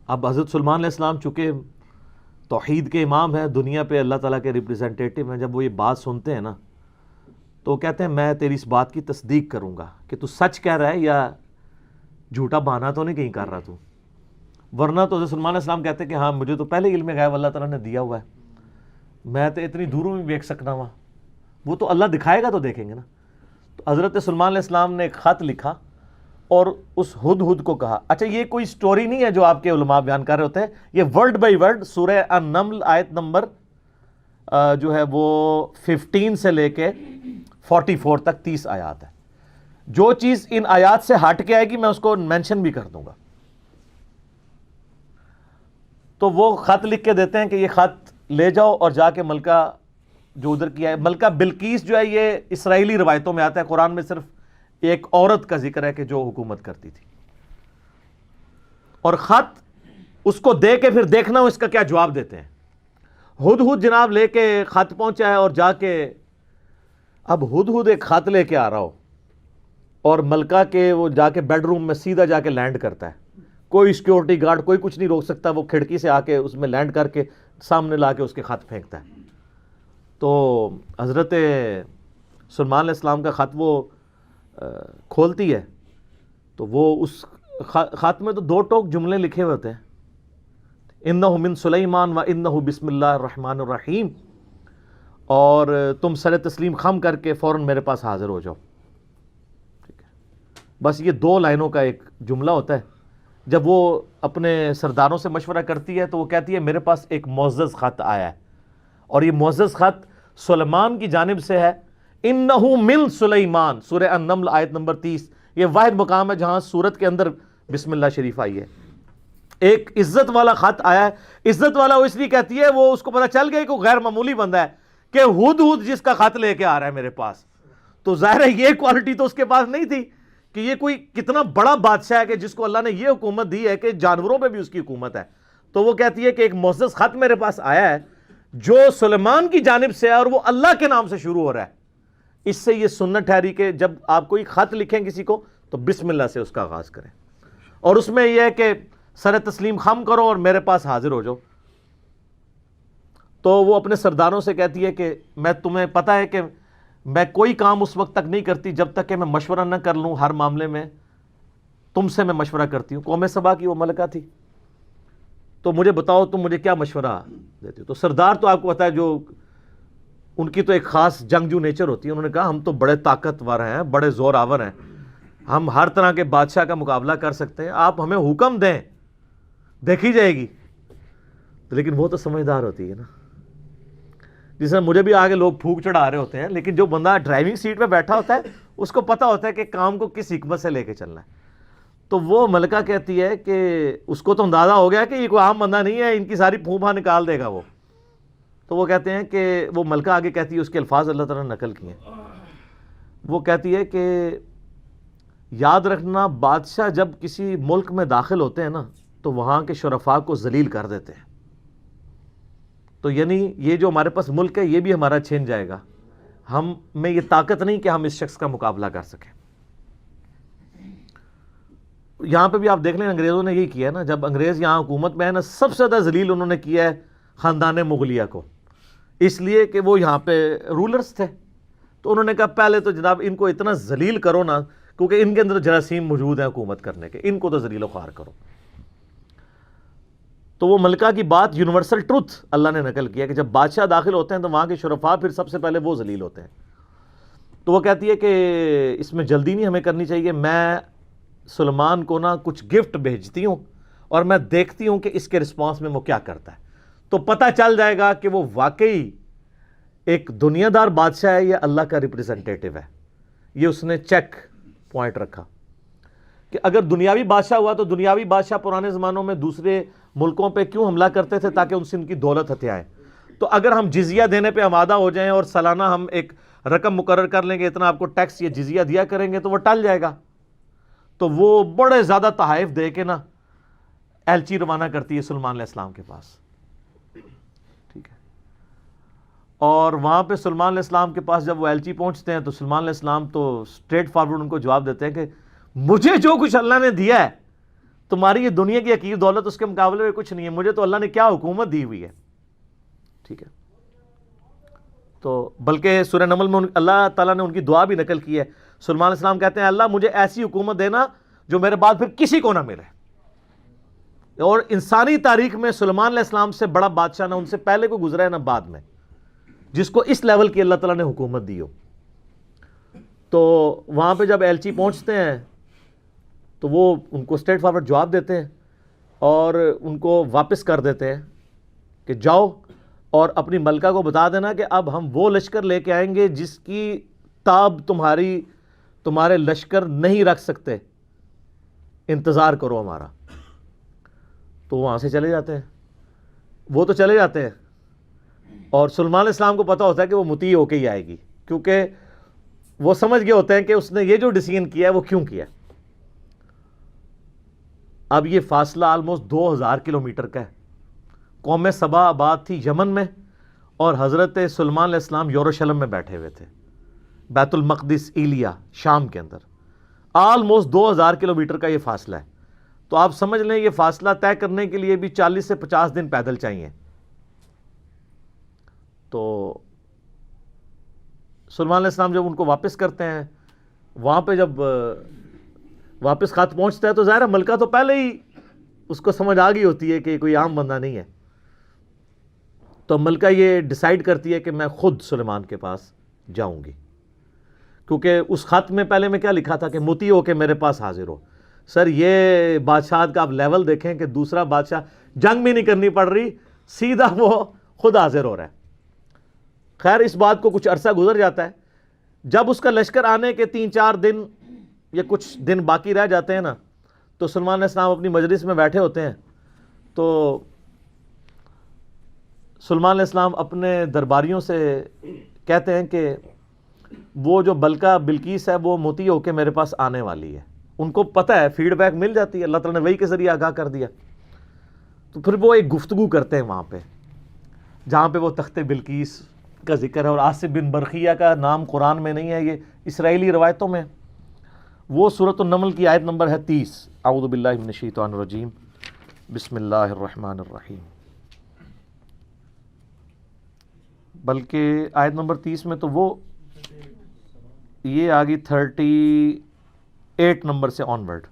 اب حضرت سلیمان علیہ السلام چونکہ توحید کے امام ہیں، دنیا پہ اللہ تعالیٰ کے ریپریزنٹیٹیو ہیں، جب وہ یہ بات سنتے ہیں نا تو کہتے ہیں میں تیری اس بات کی تصدیق کروں گا کہ تو سچ کہہ رہا ہے یا جھوٹا بہانا تو نہیں کہیں کر رہا تو، ورنہ تو حضرت سلیمان علیہ السلام کہتے ہیں کہ ہاں مجھے تو پہلے علم غیب اللہ تعالیٰ نے دیا ہوا ہے، میں تو اتنی دوروں میں دیکھ سکنا ہوا، وہ تو اللہ دکھائے گا تو دیکھیں گے نا۔ تو حضرت سلیمان علیہ السلام نے ایک خط لکھا اور اس ہدہد کو کہا، اچھا یہ کوئی سٹوری نہیں ہے جو آپ کے علماء بیان کر رہے ہوتے ہیں، یہ ورڈ بائی ورڈ سورہ النمل آیت نمبر جو ہے وہ 15 سے لے کے 44 تک 30 آیات ہے۔ جو چیز ان آیات سے ہٹ کے آئے گی میں اس کو مینشن بھی کر دوں گا۔ تو وہ خط لکھ کے دیتے ہیں کہ یہ خط لے جاؤ اور جا کے ملکہ جو ادھر کیا ہے، ملکہ بلقیس جو ہے یہ اسرائیلی روایتوں میں آتا ہے، قرآن میں صرف ایک عورت کا ذکر ہے کہ جو حکومت کرتی تھی، اور خط اس کو دے کے پھر دیکھنا اس کا کیا جواب دیتے ہیں۔ ہدہد جناب لے کے خط پہنچا ہے، اور جا کے اب ہدہد ایک خط لے کے آ رہا ہو اور ملکہ کے وہ جا کے بیڈ روم میں سیدھا جا کے لینڈ کرتا ہے، کوئی سیکیورٹی گارڈ کوئی کچھ نہیں روک سکتا، وہ کھڑکی سے آ کے اس میں لینڈ کر کے سامنے لا کے اس کے خط پھینکتا ہے۔ تو حضرت سلیمان علیہ السلام کا خط وہ کھولتی ہے تو وہ اس خط میں تو 2 ٹوک جملے لکھے ہوئے ہوتے ہیں، انہ من سلیمان و انہ بسم اللہ الرحمن الرحیم، اور تم سر تسلیم خم کر کے فوراً میرے پاس حاضر ہو جاؤ، ٹھیک ہے۔ بس یہ 2 لائنوں کا ایک جملہ ہوتا ہے۔ جب وہ اپنے سرداروں سے مشورہ کرتی ہے تو وہ کہتی ہے میرے پاس ایک معزز خط آیا ہے، اور یہ معزز خط سلیمان کی جانب سے ہے، انہو من سلیمان، سورہ النمل آیت نمبر 30، یہ واحد مقام ہے جہاں سورت کے اندر بسم اللہ شریف آئی ہے۔ ایک عزت والا خط آیا ہے، عزت والا وہ اس لیے کہتی ہے وہ اس کو پتہ چل گیا کہ وہ غیر معمولی بندہ ہے کہ ہدہد جس کا خط لے کے آ رہا ہے میرے پاس، تو ظاہر ہے یہ کوالٹی تو اس کے پاس نہیں تھی کہ یہ کوئی کتنا بڑا بادشاہ ہے کہ جس کو اللہ نے یہ حکومت دی ہے کہ جانوروں پہ بھی اس کی حکومت ہے۔ تو وہ کہتی ہے کہ ایک معزز خط میرے پاس آیا ہے جو سلیمان کی جانب سے ہے اور وہ اللہ کے نام سے شروع ہو رہا ہے۔ اس سے یہ سنت ٹھہری کہ جب آپ کوئی خط لکھیں کسی کو تو بسم اللہ سے اس کا آغاز کریں، اور اس میں یہ ہے کہ سر تسلیم خم کرو اور میرے پاس حاضر ہو جاؤ۔ تو وہ اپنے سرداروں سے کہتی ہے کہ میں تمہیں پتہ ہے کہ میں کوئی کام اس وقت تک نہیں کرتی جب تک کہ میں مشورہ نہ کر لوں، ہر معاملے میں تم سے میں مشورہ کرتی ہوں۔ قوم سبا کی وہ ملکہ تھی، تو مجھے بتاؤ تم مجھے کیا مشورہ دیتی ہو۔ تو سردار تو آپ کو پتہ ہے جو ان کی تو ایک خاص جنگجو نیچر ہوتی ہے، انہوں نے کہا ہم تو بڑے طاقتور ہیں، بڑے زور آور ہیں، ہم ہر طرح کے بادشاہ کا مقابلہ کر سکتے ہیں، آپ ہمیں حکم دیں دیکھی جائے گی۔ لیکن وہ تو سمجھدار ہوتی ہے نا، جس میں مجھے بھی آگے لوگ پھونک چڑھا رہے ہوتے ہیں، لیکن جو بندہ ڈرائیونگ سیٹ پہ بیٹھا ہوتا ہے اس کو پتہ ہوتا ہے کہ کام کو کس حکمت سے لے کے چلنا ہے. تو وہ ملکہ کہتی ہے کہ اس کو تو اندازہ ہو گیا کہ یہ کوئی عام بندہ نہیں ہے, ان کی ساری پھوپھا نکال دے گا وہ. تو وہ کہتے ہیں کہ وہ ملکہ آگے کہتی ہے, اس کے الفاظ اللہ تعالیٰ نے نقل کیے ہیں, وہ کہتی ہے کہ یاد رکھنا بادشاہ جب کسی ملک میں داخل ہوتے ہیں نا تو وہاں کے شرفاء کو ذلیل کر دیتے ہیں. تو یعنی یہ جو ہمارے پاس ملک ہے یہ بھی ہمارا چھین جائے گا, ہم میں یہ طاقت نہیں کہ ہم اس شخص کا مقابلہ کر سکیں. یہاں پہ بھی آپ دیکھ لیں انگریزوں نے یہی کیا ہے نا, جب انگریز یہاں حکومت میں ہے نا, سب سے زیادہ ذلیل انہوں نے کیا ہے خاندان مغلیہ کو, اس لیے کہ وہ یہاں پہ رولرز تھے. تو انہوں نے کہا پہلے تو جناب ان کو اتنا ذلیل کرو نا, کیونکہ ان کے اندر جراثیم موجود ہیں حکومت کرنے کے, ان کو تو ذلیل و خوار کرو. تو وہ ملکہ کی بات یونیورسل ٹروتھ اللہ نے نقل کیا کہ جب بادشاہ داخل ہوتے ہیں تو وہاں کے شرفاء پھر سب سے پہلے وہ ذلیل ہوتے ہیں. تو وہ کہتی ہے کہ اس میں جلدی نہیں ہمیں کرنی چاہیے, میں سلیمان کو نا کچھ گفٹ بھیجتی ہوں اور میں دیکھتی ہوں کہ اس کے رسپانس میں وہ کیا کرتا ہے, تو پتہ چل جائے گا کہ وہ واقعی ایک دنیا دار بادشاہ ہے یا اللہ کا ریپریزنٹیٹو ہے. یہ اس نے چیک پوائنٹ رکھا کہ اگر دنیاوی بادشاہ ہوا تو دنیاوی بادشاہ پرانے زمانوں میں دوسرے ملکوں پہ کیوں حملہ کرتے تھے, تاکہ ان سے ان کی دولت ہتھیائے. تو اگر ہم جزیہ دینے پہ آمادہ ہو جائیں اور سالانہ ہم ایک رقم مقرر کر لیں گے, اتنا آپ کو ٹیکس یا جزیہ دیا کریں گے, تو وہ ٹل جائے گا. تو وہ بڑے زیادہ تحائف دے کے نا ایلچی روانہ کرتی ہے سلیمان علیہ السلام کے پاس. ٹھیک ہے, اور وہاں پہ سلیمان علیہ السلام کے پاس جب وہ ایلچی پہنچتے ہیں تو سلیمان علیہ السلام تو اسٹریٹ فارورڈ ان کو جواب دیتے ہیں کہ مجھے جو کچھ اللہ نے دیا ہے, تمہاری یہ دنیا کی حقیر دولت اس کے مقابلے میں کچھ نہیں ہے, مجھے تو اللہ نے کیا حکومت دی ہوئی ہے. ٹھیک ہے, تو بلکہ سورہ نمل میں اللہ تعالیٰ نے ان کی دعا بھی نقل کی ہے. سلیمان علیہ السلام کہتے ہیں اللہ مجھے ایسی حکومت دینا جو میرے بعد پھر کسی کو نہ ملے. اور انسانی تاریخ میں سلیمان علیہ السلام سے بڑا بادشاہ نہ ان سے پہلے کو گزرا ہے نہ بعد میں, جس کو اس لیول کی اللہ تعالیٰ نے حکومت دی ہو. تو وہاں پہ جب ایلچی پہنچتے ہیں تو وہ ان کو اسٹریٹ فارورڈ جواب دیتے ہیں اور ان کو واپس کر دیتے ہیں کہ جاؤ اور اپنی ملکہ کو بتا دینا کہ اب ہم وہ لشکر لے کے آئیں گے جس کی تاب تمہارے لشکر نہیں رکھ سکتے, انتظار کرو ہمارا. تو وہاں سے چلے جاتے ہیں, وہ تو چلے جاتے ہیں, اور سلیمان علیہ السلام کو پتہ ہوتا ہے کہ وہ مطیع ہو کے ہی آئے گی, کیونکہ وہ سمجھ گئے ہوتے ہیں کہ اس نے یہ جو ڈیسیژن کیا ہے وہ کیوں کیا ہے. اب یہ فاصلہ آلموسٹ 2000 کلومیٹر کا ہے. قوم سبا آباد تھی یمن میں, اور حضرت سلیمان علیہ السلام یروشلم میں بیٹھے ہوئے تھے, بیت المقدس ایلیا شام کے اندر. آلموسٹ 2000 کلومیٹر کا یہ فاصلہ ہے. تو آپ سمجھ لیں یہ فاصلہ طے کرنے کے لیے بھی 40 سے 50 دن پیدل چاہیے. تو سلیمان علیہ السلام جب ان کو واپس کرتے ہیں, وہاں پہ جب واپس خط پہنچتا ہے تو ظاہر ہے ملکہ تو پہلے ہی اس کو سمجھ آ گئی ہوتی ہے کہ کوئی عام بندہ نہیں ہے. تو ملکہ یہ ڈیسائیڈ کرتی ہے کہ میں خود سلیمان کے پاس جاؤں گی, کیونکہ اس خط میں پہلے میں کیا لکھا تھا کہ مطیع ہو کے میرے پاس حاضر ہو. سر یہ بادشاہت کا آپ لیول دیکھیں کہ دوسرا بادشاہ جنگ بھی نہیں کرنی پڑ رہی, سیدھا وہ خود حاضر ہو رہا ہے. خیر اس بات کو کچھ عرصہ گزر جاتا ہے. جب اس کا لشکر آنے کے 3-4 دن یا کچھ دن باقی رہ جاتے ہیں نا, تو سلیمان علیہ السلام اپنی مجلس میں بیٹھے ہوتے ہیں. تو سلیمان علیہ السلام اپنے درباریوں سے کہتے ہیں کہ وہ جو ملکہ بلقیس ہے وہ مطیع ہو کے میرے پاس آنے والی ہے. ان کو پتہ ہے, فیڈ بیک مل جاتی ہے, اللہ تعالیٰ نے وحی کے ذریعے آگاہ کر دیا. تو پھر وہ ایک گفتگو کرتے ہیں وہاں پہ, جہاں پہ وہ تخت بلقیس کا ذکر ہے, اور آصف بن برقیہ کا نام قرآن میں نہیں ہے, یہ اسرائیلی روایتوں میں. وہ سورۃ النمل کی آیت نمبر ہے 30. اعوذ باللہ من الشیطان الرجیم, بسم اللہ الرحمن الرحیم. بلکہ آیت نمبر 30 میں تو وہ یہ آگی 38 نمبر سے آن ورڈ.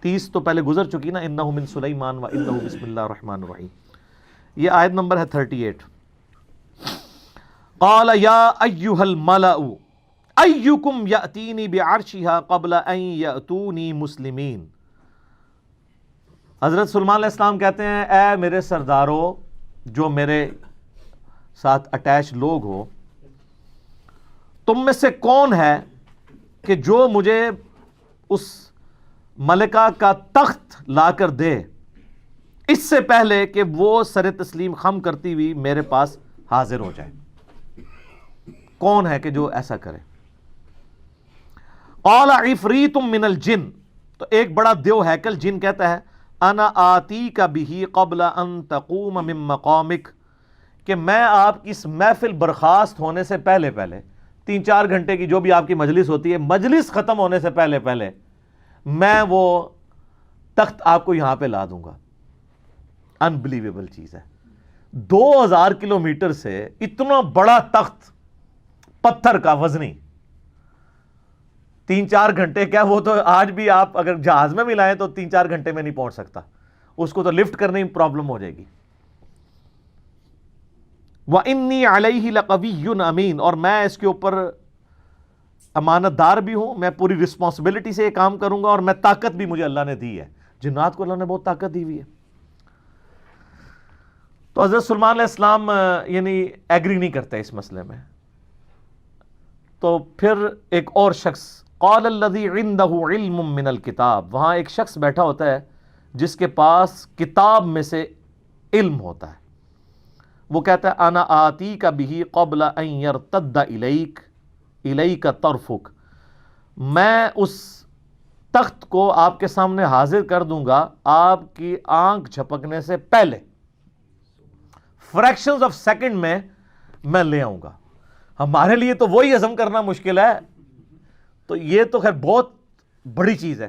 30 تو پہلے گزر چکی نا, انہ من سلیمان و انہ بسم اللہ الرحمن الرحیم. یہ آیت نمبر ہے 38. قال یا ایھا الملأ ایکم یأتینی بعرشھا قبل ان یأتونی مسلمین. حضرت سلیمان علیہ السلام کہتے ہیں اے میرے سردارو, جو میرے ساتھ اٹیچ لوگ ہو, تم میں سے کون ہے کہ جو مجھے اس ملکہ کا تخت لا کر دے اس سے پہلے کہ وہ سر تسلیم خم کرتی ہوئی میرے پاس حاضر ہو جائے. کون ہے کہ جو ایسا کرے؟ قال عفریت من الجن، تو ایک بڑا دیو ہیکل جن کہتا ہے انا آتیک بہ قبل ان تقوم من مقامک، کہ میں آپ کی اس محفل برخاست ہونے سے پہلے 3-4 گھنٹے کی جو بھی آپ کی مجلس ہوتی ہے، مجلس ختم ہونے سے پہلے میں وہ تخت آپ کو یہاں پہ لا دوں گا. انبلیویبل چیز ہے. 2000 کلومیٹر سے اتنا بڑا تخت پتھر کا وزنی 3-4 گھنٹے کیا، وہ تو آج بھی آپ اگر جہاز میں بھی لائیں تو 3-4 گھنٹے میں نہیں پہنچ سکتا، اس کو تو لفٹ کرنے میں پرابلم ہو جائے گی. وَإِنِّي عَلَيْهِ لَقَوِيٌّ أَمِينٌ، اور میں اس کے اوپر امانت دار بھی ہوں، میں پوری رسپانسبلٹی سے یہ کام کروں گا، اور میں طاقت بھی مجھے اللہ نے دی ہے. جنات کو اللہ نے بہت طاقت دی ہوئی ہے. تو حضرت سلیمان علیہ السلام یعنی ایگری نہیں کرتے اس مسئلے میں. تو پھر ایک اور شخص، قال الذی عندہ علم من الکتاب، وہاں ایک شخص بیٹھا ہوتا ہے جس کے پاس کتاب میں سے علم ہوتا ہے. وہ کہتا ہے انا آتیک بہ قبل ان یرتد الیک طرفک، میں اس تخت کو آپ کے سامنے حاضر کر دوں گا آپ کی آنکھ جھپکنے سے پہلے، فریکشنز آف سیکنڈ میں لے آؤں گا. ہمارے لیے تو وہی ہضم کرنا مشکل ہے، تو یہ تو خیر بہت بڑی چیز ہے.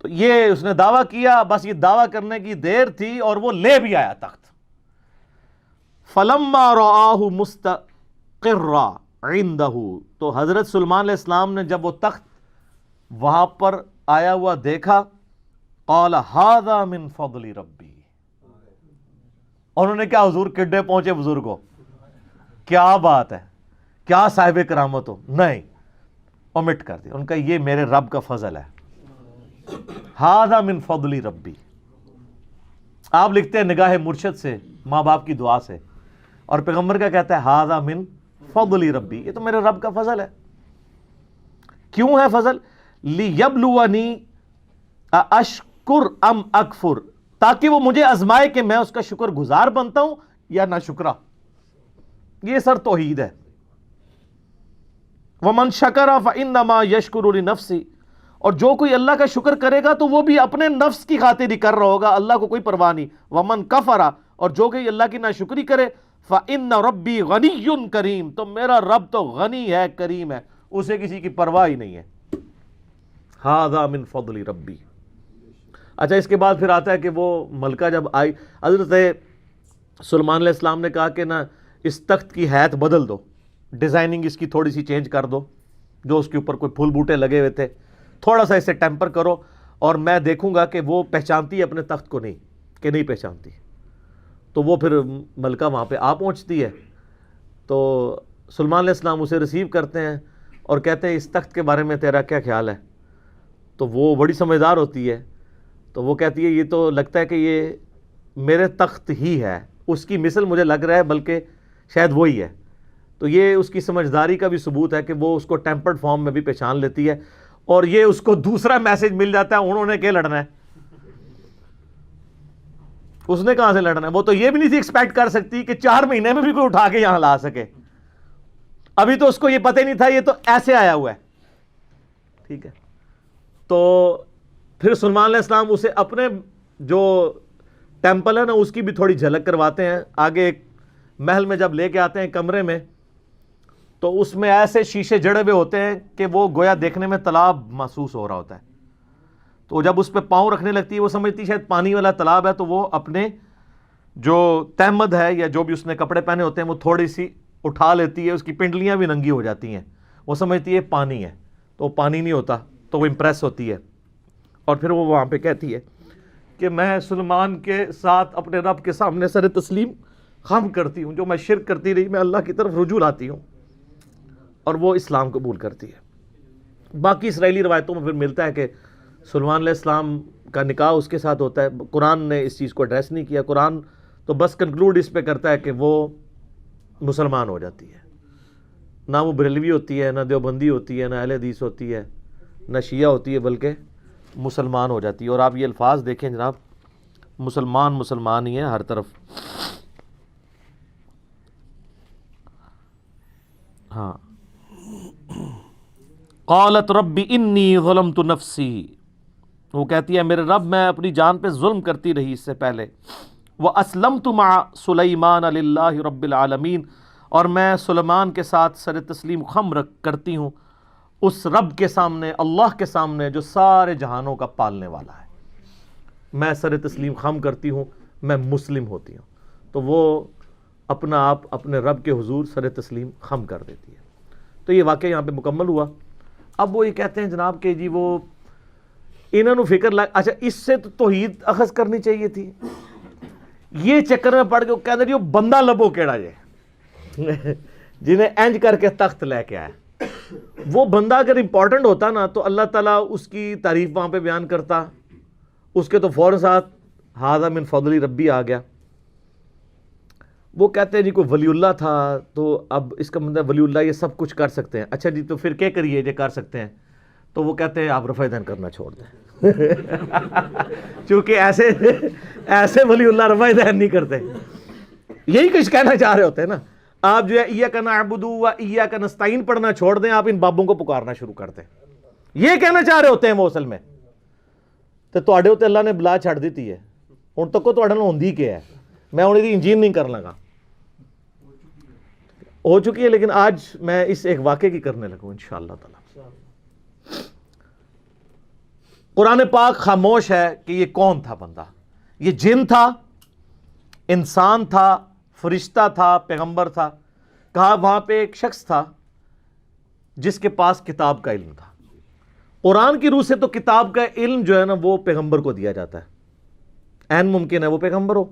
تو یہ اس نے دعویٰ کیا، بس یہ دعویٰ کرنے کی دیر تھی اور وہ لے بھی آیا تخت. فَلَمَّا رَآهُ مُسْتَقِرًّا عِندَهُ، تو حضرت سلیمان علیہ السلام نے جب وہ تخت وہاں پر آیا ہوا دیکھا، قَالَ هَذَا مِن فَضْلِ رَبِّي، اور انہوں نے کیا حضور کڈے پہنچے بزرگوں، کیا بات ہے، کیا صاحب کرامت ہو، نہیں اومٹ کر دیا. ان کا یہ میرے رب کا فضل ہے. ہذا من فضل ربی، آپ لکھتے ہیں نگاہ مرشد سے، ماں باپ کی دعا سے، اور پیغمبر کا کہتا ہے ہذا من فضل ربی، یہ تو میرے رب کا فضل ہے. کیوں ہے فضل؟ لیبلونی اشکر ام اکفر، تاکہ وہ مجھے آزمائے کہ میں اس کا شکر گزار بنتا ہوں یا نہ شکرا. یہ سر توحید ہے. ومن شکر فانما یشکر لنفسہ، اور جو کوئی اللہ کا شکر کرے گا تو وہ بھی اپنے نفس کی خاطر ہی کر رہا ہوگا، اللہ کو کوئی پرواہ نہیں. ومن کفر، اور جو کوئی اللہ کی ناشکری کرے، فإن ربی غنی کریم، تو میرا رب تو غنی ہے، کریم ہے، اسے کسی کی پرواہ ہی نہیں ہے. ھذا من فضل ربی. اچھا اس کے بعد پھر آتا ہے کہ وہ ملکہ جب آئی، حضرت سلیمان علیہ السلام نے کہا کہ نا اس تخت کی حیت بدل دو، ڈیزائننگ اس کی تھوڑی سی چینج کر دو، جو اس کے اوپر کوئی پھول بوٹے لگے ہوئے تھے تھوڑا سا اسے ٹیمپر کرو، اور میں دیکھوں گا کہ وہ پہچانتی ہے اپنے تخت کو نہیں، کہ نہیں پہچانتی. تو وہ پھر ملکہ وہاں پہ آ پہنچتی ہے. تو سلیمان علیہ السلام اسے ریسیو کرتے ہیں اور کہتے ہیں اس تخت کے بارے میں تیرا کیا خیال ہے؟ تو وہ بڑی سمجھدار ہوتی ہے، تو وہ کہتی ہے یہ تو لگتا ہے کہ یہ میرے تخت ہی ہے، اس کی مثل مجھے لگ رہا ہے بلکہ شاید وہی ہے. تو یہ اس کی سمجھداری کا بھی ثبوت ہے کہ وہ اس کو ٹیمپرڈ فارم میں بھی پہچان لیتی ہے. اور یہ اس کو دوسرا میسج مل جاتا ہے، انہوں نے کیا لڑنا ہے، اس نے کہاں سے لڑنا ہے. وہ تو یہ بھی نہیں تھی ایکسپیکٹ کر سکتی کہ 4 مہینے میں بھی کوئی اٹھا کے یہاں لا سکے. ابھی تو اس کو یہ پتہ ہی نہیں تھا، یہ تو ایسے آیا ہوا ہے. ٹھیک ہے. تو پھر سلیمان علیہ السلام اسے اپنے جو ٹیمپل ہے نا اس کی بھی تھوڑی جھلک کرواتے ہیں. آگے ایک محل میں جب لے کے آتے ہیں کمرے میں، تو اس میں ایسے شیشے جڑے ہوئے ہوتے ہیں کہ وہ گویا دیکھنے میں تالاب محسوس ہو رہا ہوتا ہے. تو جب اس پہ پاؤں رکھنے لگتی ہے، وہ سمجھتی شاید پانی والا تالاب ہے، تو وہ اپنے جو تہمد ہے یا جو بھی اس نے کپڑے پہنے ہوتے ہیں وہ تھوڑی سی اٹھا لیتی ہے، اس کی پنڈلیاں بھی ننگی ہو جاتی ہیں، وہ سمجھتی ہے پانی ہے، تو وہ پانی نہیں ہوتا، تو وہ امپریس ہوتی ہے. اور پھر وہ وہاں پہ کہتی ہے کہ میں سلیمان کے ساتھ اپنے رب کے سامنے سر تسلیم خم کرتی ہوں، جو میں شرک کرتی رہی میں اللہ کی طرف رجوع لاتی ہوں. اور وہ اسلام قبول کرتی ہے. باقی اسرائیلی روایتوں میں پھر ملتا ہے کہ سلیمان علیہ السلام کا نکاح اس کے ساتھ ہوتا ہے. قرآن نے اس چیز کو ایڈریس نہیں کیا. قرآن تو بس کنکلوڈ اس پہ کرتا ہے کہ وہ مسلمان ہو جاتی ہے. نہ وہ بریلوی ہوتی ہے، نہ دیوبندی ہوتی ہے، نہ اہل حدیث ہوتی ہے، نہ شیعہ ہوتی ہے، بلکہ مسلمان ہو جاتی ہے. اور آپ یہ الفاظ دیکھیں جناب، مسلمان ہی ہیں ہر طرف. ہاں، قالت رب انی ظلمت نفسی، وہ کہتی ہے میرے رب میں اپنی جان پہ ظلم کرتی رہی اس سے پہلے. وَأَسْلَمْتُ مَعَ سُلَيْمَانَ لِلَّهِ رَبِّ الْعَالَمِينَ، اور میں سلیمان کے ساتھ سر تسلیم خم کرتی ہوں اس رب کے سامنے، اللہ کے سامنے جو سارے جہانوں کا پالنے والا ہے. میں سر تسلیم خم کرتی ہوں، میں مسلم ہوتی ہوں. تو وہ اپنا آپ اپنے رب کے حضور سر تسلیم خم کر دیتی ہے. تو یہ واقعہ یہاں پہ مکمل ہوا. اب وہ یہ کہتے ہیں جناب کہ جی وہ انہوں نے فکر اچھا اس سے تو توحید اخذ کرنی چاہیے تھی. یہ چکر میں پڑ کے وہ کہتے ہیں وہ بندہ لبو کیڑا جے جنہیں اینج کر کے تخت لے کے آیا. وہ بندہ اگر امپورٹنٹ ہوتا نا تو اللہ تعالیٰ اس کی تعریف وہاں پہ بیان کرتا، اس کے تو فوراً ساتھ ھذا من فضل ربی آ گیا. وہ کہتے ہیں جی کوئی ولی اللہ تھا تو اب اس کا مطلب ولی اللہ یہ سب کچھ کر سکتے ہیں. اچھا جی تو پھر کیا کریے جو کر سکتے ہیں؟ تو وہ کہتے ہیں آپ رفع دین کرنا چھوڑ دیں چونکہ ایسے ولی اللہ رفع دین نہیں کرتے. یہی کچھ کہنا چاہ رہے ہوتے ہیں نا. آپ جو ہے ایاک نعبد و ایاک نستعین پڑھنا چھوڑ دیں، آپ ان بابوں کو پکارنا شروع کر دیں. یہ کہنا چاہ رہے ہوتے ہیں وہ اصل میں. تو تواڈے ہوتے اللہ نے بلا چھڑ دیتی ہے. ہن تک تواڈے نال ہوندی کیا ہے؟ میں ہن دی انجین نہیں کر لگا، ہو چکی ہے، لیکن آج میں اس ایک واقعے کی کرنے لگوں انشاءاللہ تعالی. قرآن پاک خاموش ہے کہ یہ کون تھا بندہ. یہ جن تھا، انسان تھا، فرشتہ تھا، پیغمبر تھا. کہا وہاں پہ ایک شخص تھا جس کے پاس کتاب کا علم تھا. قرآن کی روح سے تو کتاب کا علم جو ہے نا وہ پیغمبر کو دیا جاتا ہے. عین ممکن ہے وہ پیغمبر ہو،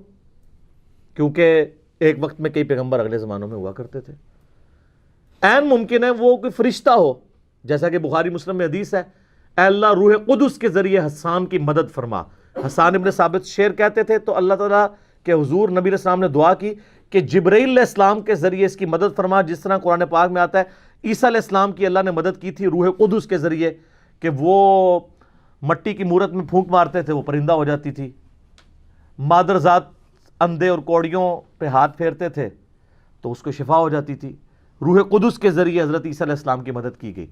کیونکہ ایک وقت میں کئی پیغمبر اگلے زمانوں میں ہوا کرتے تھے. عین ممکن ہے وہ کوئی فرشتہ ہو، جیسا کہ بخاری مسلم میں حدیث ہے اے اللہ روح قدس کے ذریعے حسان کی مدد فرما. حسان ابن ثابت شعر کہتے تھے تو اللہ تعالیٰ کے حضور نبی علیہ السلام نے دعا کی کہ جبرائیل علیہ السلام کے ذریعے اس کی مدد فرما، جس طرح قرآن پاک میں آتا ہے عیسیٰ علیہ السلام کی اللہ نے مدد کی تھی روح قدس کے ذریعے کہ وہ مٹی کی مورت میں پھونک مارتے تھے وہ پرندہ ہو جاتی تھی. مادر ذات اندھے اور کوڑیوں پہ ہاتھ پھیرتے تھے تو اس کو شفا ہو جاتی تھی. روح قدس کے ذریعے حضرت عیسیٰ علیہ السلام کی مدد کی گئی.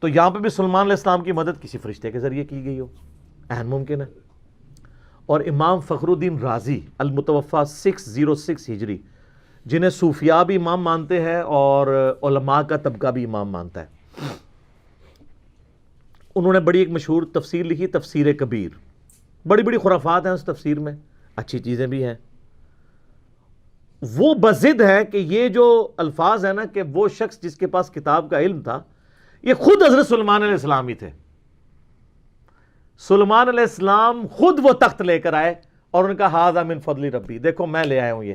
تو یہاں پہ بھی سلیمان علیہ السلام کی مدد کسی فرشتے کے ذریعے کی گئی ہو، عین ممکن ہے. اور امام فخر الدین رازی المتوفی 606 ہجری، جنہیں صوفیاء بھی امام مانتے ہیں اور علماء کا طبقہ بھی امام مانتا ہے، انہوں نے بڑی ایک مشہور تفسیر لکھی، تفسیر کبیر. بڑی بڑی خرافات ہیں اس تفسیر میں، اچھی چیزیں بھی ہیں. وہ بضد ہے کہ یہ جو الفاظ ہیں نا کہ وہ شخص جس کے پاس کتاب کا علم تھا یہ خود حضرت سلیمان علیہ السلام ہی تھے. سلیمان علیہ السلام خود وہ تخت لے کر آئے اور ان کا ھذا من فضل ربی، دیکھو میں لے آیا ہوں یہ.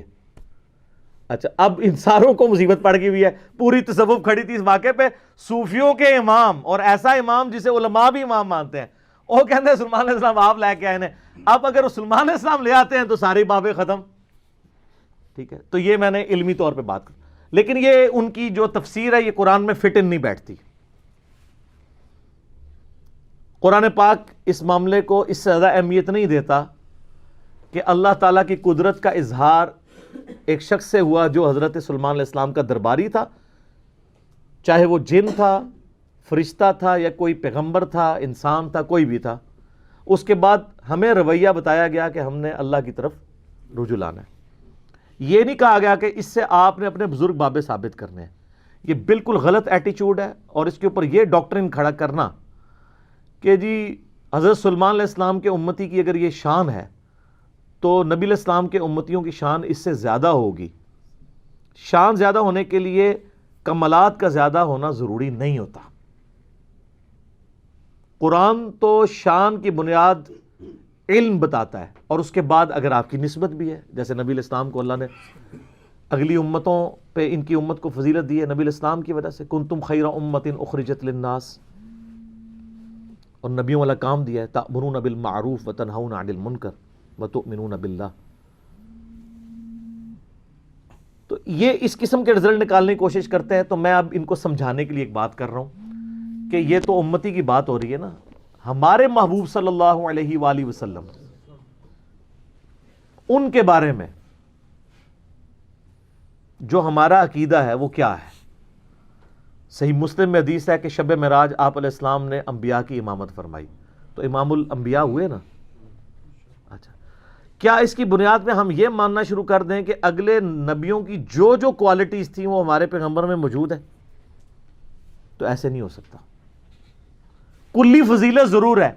اچھا اب ان ساروں کو مصیبت پڑ گئی ہوئی ہے، پوری تصوف کھڑی تھی اس واقعے پہ. صوفیوں کے امام اور ایسا امام جسے علماء بھی امام مانتے ہیں، وہ کہتے ہیں سلیمان علیہ السلام آپ لے کے آئے ہیں. اب اگر سلیمان علیہ السلام لے آتے ہیں تو ساری بابیں ختم. ٹھیک ہے، تو یہ میں نے علمی طور پہ بات کر، لیکن یہ ان کی جو تفسیر ہے یہ قرآن میں فٹ ان نہیں بیٹھتی. قرآن پاک اس معاملے کو اس سے زیادہ اہمیت نہیں دیتا کہ اللہ تعالیٰ کی قدرت کا اظہار ایک شخص سے ہوا جو حضرت سلیمان علیہ السلام کا درباری تھا، چاہے وہ جن تھا، فرشتہ تھا، یا کوئی پیغمبر تھا، انسان تھا، کوئی بھی تھا. اس کے بعد ہمیں رویہ بتایا گیا کہ ہم نے اللہ کی طرف رجوع لانا ہے. یہ نہیں کہا گیا کہ اس سے آپ نے اپنے بزرگ بابے ثابت کرنے ہیں. یہ بالکل غلط ایٹیچیوڈ ہے. اور اس کے اوپر یہ ڈاکٹرن کھڑا کرنا کہ جی حضرت سلیمان علیہ السلام کے امتی کی اگر یہ شان ہے تو نبی علیہ السلام کے امتیوں کی شان اس سے زیادہ ہوگی. شان زیادہ ہونے کے لیے کمالات کا زیادہ ہونا ضروری نہیں ہوتا. قرآن تو شان کی بنیاد علم بتاتا ہے، اور اس کے بعد اگر آپ کی نسبت بھی ہے، جیسے نبی علیہ السلام کو اللہ نے اگلی امتوں پہ ان کی امت کو فضیلت دی ہے نبی علیہ السلام کی وجہ سے. کنتم خیر امت اخرجت للناس، اور نبیوں والا کام دیا ہے، تأمرون بالمعروف وتنہون عن المنکر وتؤمنون باللہ. تو یہ اس قسم کے رزلٹ نکالنے کی کوشش کرتے ہیں. تو میں اب ان کو سمجھانے کے لیے ایک بات کر رہا ہوں کہ یہ تو امتی کی بات ہو رہی ہے نا. ہمارے محبوب صلی اللہ علیہ وآلہ وسلم ان کے بارے میں جو ہمارا عقیدہ ہے وہ کیا ہے؟ صحیح مسلم میں حدیث ہے کہ شب معراج آپ علیہ السلام نے انبیاء کی امامت فرمائی. تو امام الانبیاء ہوئے نا. اچھا، کیا اس کی بنیاد میں ہم یہ ماننا شروع کر دیں کہ اگلے نبیوں کی جو جو کوالٹیز تھیں وہ ہمارے پیغمبر میں موجود ہیں؟ تو ایسے نہیں ہو سکتا. کلی فضیلت ضرور ہے.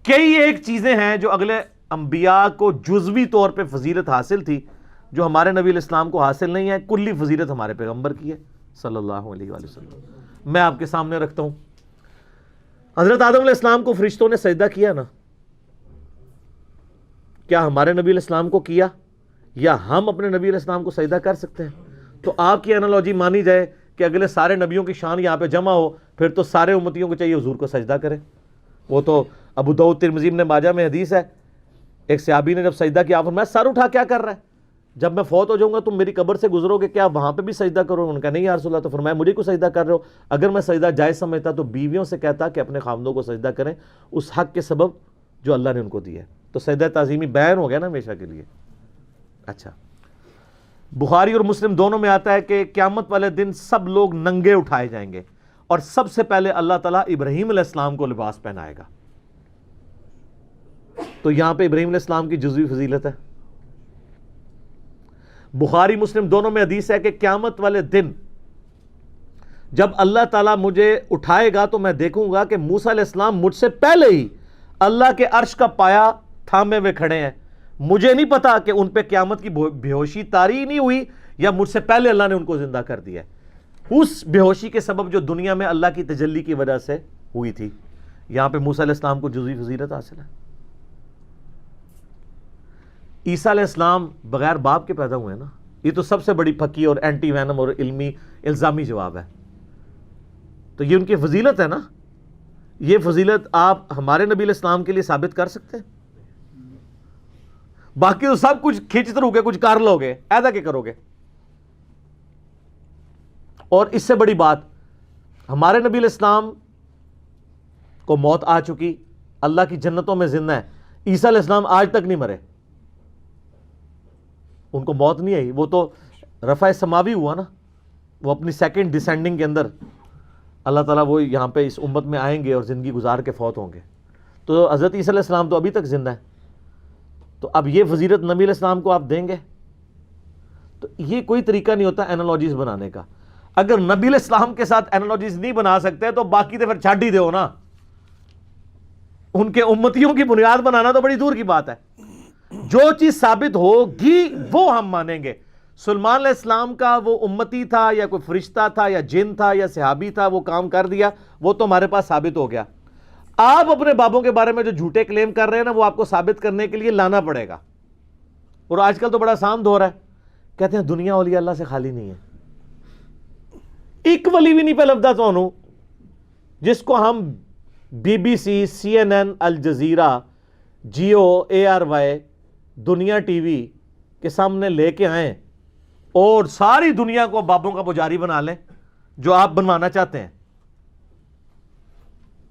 کئی ایک چیزیں ہیں جو اگلے انبیاء کو جزوی طور پہ فضیلت حاصل تھی جو ہمارے نبی علیہ السلام کو حاصل نہیں ہے. کلی فضیلت ہمارے پیغمبر کی ہے صلی اللہ علیہ وآلہ وسلم. میں آپ کے سامنے رکھتا ہوں. حضرت آدم علیہ السلام کو فرشتوں نے سجدہ کیا نا. کیا ہمارے نبی علیہ السلام کو کیا یا ہم اپنے نبی علیہ السلام کو سجدہ کر سکتے ہیں؟ تو آپ کی انالوجی مانی جائے کہ اگلے سارے نبیوں کی شان یہاں پہ جمع ہو، پھر تو سارے امتیوں کو چاہیے حضور کو سجدہ کریں. وہ تو ابو داؤد ترمذی ابن ماجہ میں حدیث ہے، ایک صحابی نے جب سجدہ کیا فرمایا سر اٹھا کیا کر رہا ہے؟ جب میں فوت ہو جاؤں گا تم میری قبر سے گزرو گے کیا وہاں پہ بھی سجدہ کرو؟ انہوں نے کہا نہیں یا رسول اللہ. تو فرمایا مجھے کو سجدہ کر رہے ہو؟ اگر میں سجدہ جائز سمجھتا تو بیویوں سے کہتا کہ اپنے خامدوں کو سجدہ کریں اس حق کے سبب جو اللہ نے ان کو دیا ہے. تو سجدہ تعظیمی بیان ہو گیا نا ہمیشہ کے لیے. اچھا، بخاری اور مسلم دونوں میں آتا ہے کہ قیامت والے دن سب لوگ ننگے اٹھائے جائیں گے اور سب سے پہلے اللہ تعالیٰ ابراہیم علیہ السلام کو لباس پہنائے گا. تو یہاں پہ ابراہیم علیہ السلام کی جزوی فضیلت ہے. بخاری مسلم دونوں میں حدیث ہے کہ قیامت والے دن جب اللہ تعالیٰ مجھے اٹھائے گا تو میں دیکھوں گا کہ موسیٰ علیہ السلام مجھ سے پہلے ہی اللہ کے عرش کا پایا تھامے ہوئے کھڑے ہیں. مجھے نہیں پتا کہ ان پہ قیامت کی بے ہوشی طاری نہیں ہوئی یا مجھ سے پہلے اللہ نے ان کو زندہ کر دیا ہے. اس بے ہوشی کے سبب جو دنیا میں اللہ کی تجلی کی وجہ سے ہوئی تھی. یہاں پہ موسیٰ علیہ السلام کو جزوی فضیلت حاصل ہے. عیسیٰ علیہ السلام بغیر باپ کے پیدا ہوئے نا. یہ تو سب سے بڑی پھکی اور اینٹی وینم اور علمی الزامی جواب ہے. تو یہ ان کی فضیلت ہے نا. یہ فضیلت آپ ہمارے نبی علیہ السلام کے لیے ثابت کر سکتے ہیں؟ باقی تو سب کچھ کھینچتے رہو گے، کچھ کر لو گے، ایسا کیا کرو گے؟ اور اس سے بڑی بات، ہمارے نبی علیہ السلام کو موت آ چکی، اللہ کی جنتوں میں زندہ ہے. عیسیٰ علیہ السلام آج تک نہیں مرے، ان کو موت نہیں آئی. وہ تو رفع سماوی ہوا نا. وہ اپنی سیکنڈ ڈیسینڈنگ کے اندر اللہ تعالیٰ وہ یہاں پہ اس امت میں آئیں گے اور زندگی گزار کے فوت ہوں گے. تو حضرت عیسیٰ علیہ السلام تو ابھی تک زندہ ہے. تو اب یہ فضیلت نبی علیہ السلام کو آپ دیں گے؟ تو یہ کوئی طریقہ نہیں ہوتا اینالوجیز بنانے کا. اگر نبی علیہ السلام کے ساتھ اینالوجیز نہیں بنا سکتے تو باقی تو پھر چھاڑ ہی دو نا. ان کے امتیوں کی بنیاد بنانا تو بڑی دور کی بات ہے. جو چیز ثابت ہوگی وہ ہم مانیں گے. سلیمان علیہ السلام کا وہ امتی تھا یا کوئی فرشتہ تھا یا جن تھا یا صحابی تھا، وہ کام کر دیا، وہ تو ہمارے پاس ثابت ہو گیا. آپ اپنے بابوں کے بارے میں جو جھوٹے کلیم کر رہے ہیں نا وہ آپ کو ثابت کرنے کے لیے لانا پڑے گا. اور آج کل تو بڑا آسان دور ہے، کہتے ہیں دنیا اولیاء اللہ سے خالی نہیں ہے. ایک ولی بھی نہیں پہ لفظہ تو جس کو ہم BBC، CNN، Al Jazeera, Geo, ARY، Dunya T V کے سامنے لے کے آئیں اور ساری دنیا کو بابوں کا پجاری بنا لیں جو آپ بنوانا چاہتے ہیں.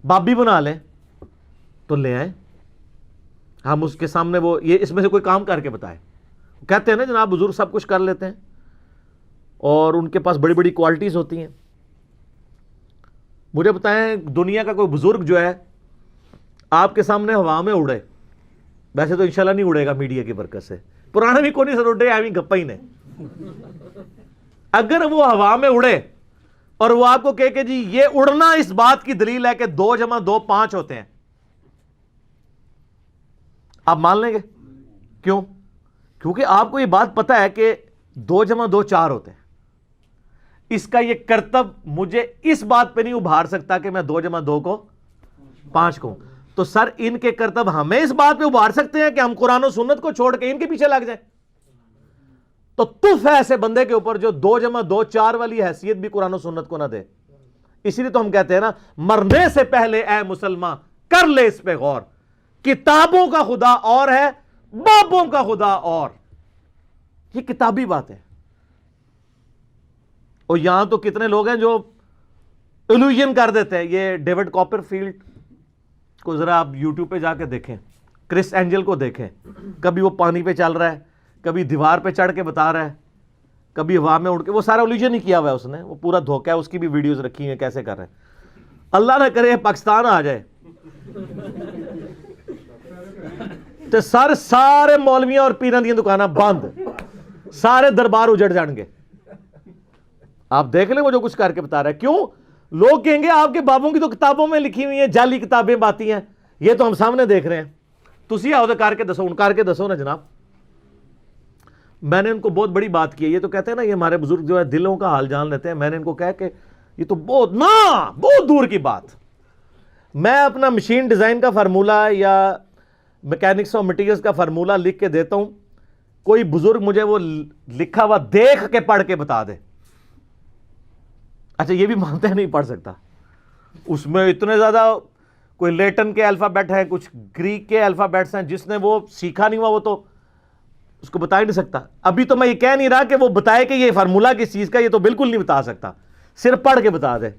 بابی بنا لیں تو لے آئیں، ہم اس کے سامنے وہ یہ اس میں سے کوئی کام کر کے بتائے. کہتے ہیں نا جناب بزرگ سب کچھ کر لیتے ہیں اور ان کے پاس بڑی بڑی کوالٹیز ہوتی ہیں. مجھے بتائیں دنیا کا کوئی بزرگ جو ہے آپ کے سامنے ہوا میں اڑے، ویسے تو انشاءاللہ نہیں اڑے گا میڈیا کی برکت سے، پرانے بھی کونی سر اڑے آئی گپا ہی نے. اگر وہ ہوا میں اڑے اور وہ آپ کو کہے کہ جی یہ اڑنا اس بات کی دلیل ہے کہ 2 + 2 5 ہوتے ہیں، آپ مان لیں گے؟ کیوں؟ کیونکہ آپ کو یہ بات پتا ہے کہ 2 + 2 4 ہوتے ہیں. اس کا یہ کرتب مجھے اس بات پہ نہیں ابھار سکتا کہ میں 2 + 2 کو 5 کہوں. تو سر ان کے کرتب ہمیں اس بات پہ ابھار سکتے ہیں کہ ہم قرآن و سنت کو چھوڑ کے ان کے پیچھے لگ جائیں؟ تو تف ہے ایسے بندے کے اوپر جو 2 + 2 4 والی حیثیت بھی قرآن و سنت کو نہ دے. اسی لیے تو ہم کہتے ہیں نا مرنے سے پہلے اے مسلمان کر لے اس پہ غور. کتابوں کا خدا اور ہے، بابوں کا خدا اور. یہ کتابی بات ہے. اور یہاں تو کتنے لوگ ہیں جو ایلوژن کر دیتے ہیں. یہ ڈیوڈ کاپر فیلڈ کو ذرا آپ یوٹیوب پہ جا کے دیکھیں, کرس اینجل کو دیکھیں, کبھی وہ پانی پہ چل رہا ہے, کبھی دیوار پہ چڑھ کے بتا رہا ہے, کبھی ہوا میں اڑ کے, وہ سارا ایلوژن ہی کیا ہوا ہے اس نے, وہ پورا دھوکہ ہے, اس کی بھی ویڈیوز رکھی ہیں کیسے کر رہے ہیں. اللہ نہ کرے پاکستان آ جائے تو سارے مولویاں اور پیراں دی دکاناں بند, سارے دربار اجڑ جان گے. آپ دیکھ لیں وہ جو کچھ کر کے بتا رہا ہے. کیوں؟ لوگ کہیں گے آپ کے بابوں کی تو کتابوں میں لکھی ہوئی ہیں, جعلی کتابیں باتی ہیں, یہ تو ہم سامنے دیکھ رہے ہیں. تسی آؤ تو کر کے دسو, ان کر کے دسو نا جناب. میں نے ان کو بہت بڑی بات کی ہے. یہ تو کہتے ہیں نا یہ ہمارے بزرگ جو ہے دلوں کا حال جان لیتے ہیں. میں نے ان کو کہا کہ یہ تو بہت دور کی بات. میں اپنا مشین ڈیزائن کا فارمولہ یا میکینکس اور مٹیریلز کا فارمولہ لکھ کے دیتا ہوں, کوئی بزرگ مجھے وہ لکھا ہوا دیکھ کے پڑھ کے بتا دے. اچھا یہ بھی مانتے ہیں نہیں پڑھ سکتا, اس میں اتنے زیادہ کوئی لیٹن کے الفابیٹ ہیں, کچھ گریک کے الفابیٹس ہیں, جس نے وہ سیکھا نہیں ہوا وہ تو اس کو بتا ہی نہیں سکتا. ابھی تو میں یہ کہہ نہیں رہا کہ وہ بتائے کہ یہ فارمولہ کس چیز کا, یہ تو بالکل نہیں بتا سکتا, صرف پڑھ کے بتا دے.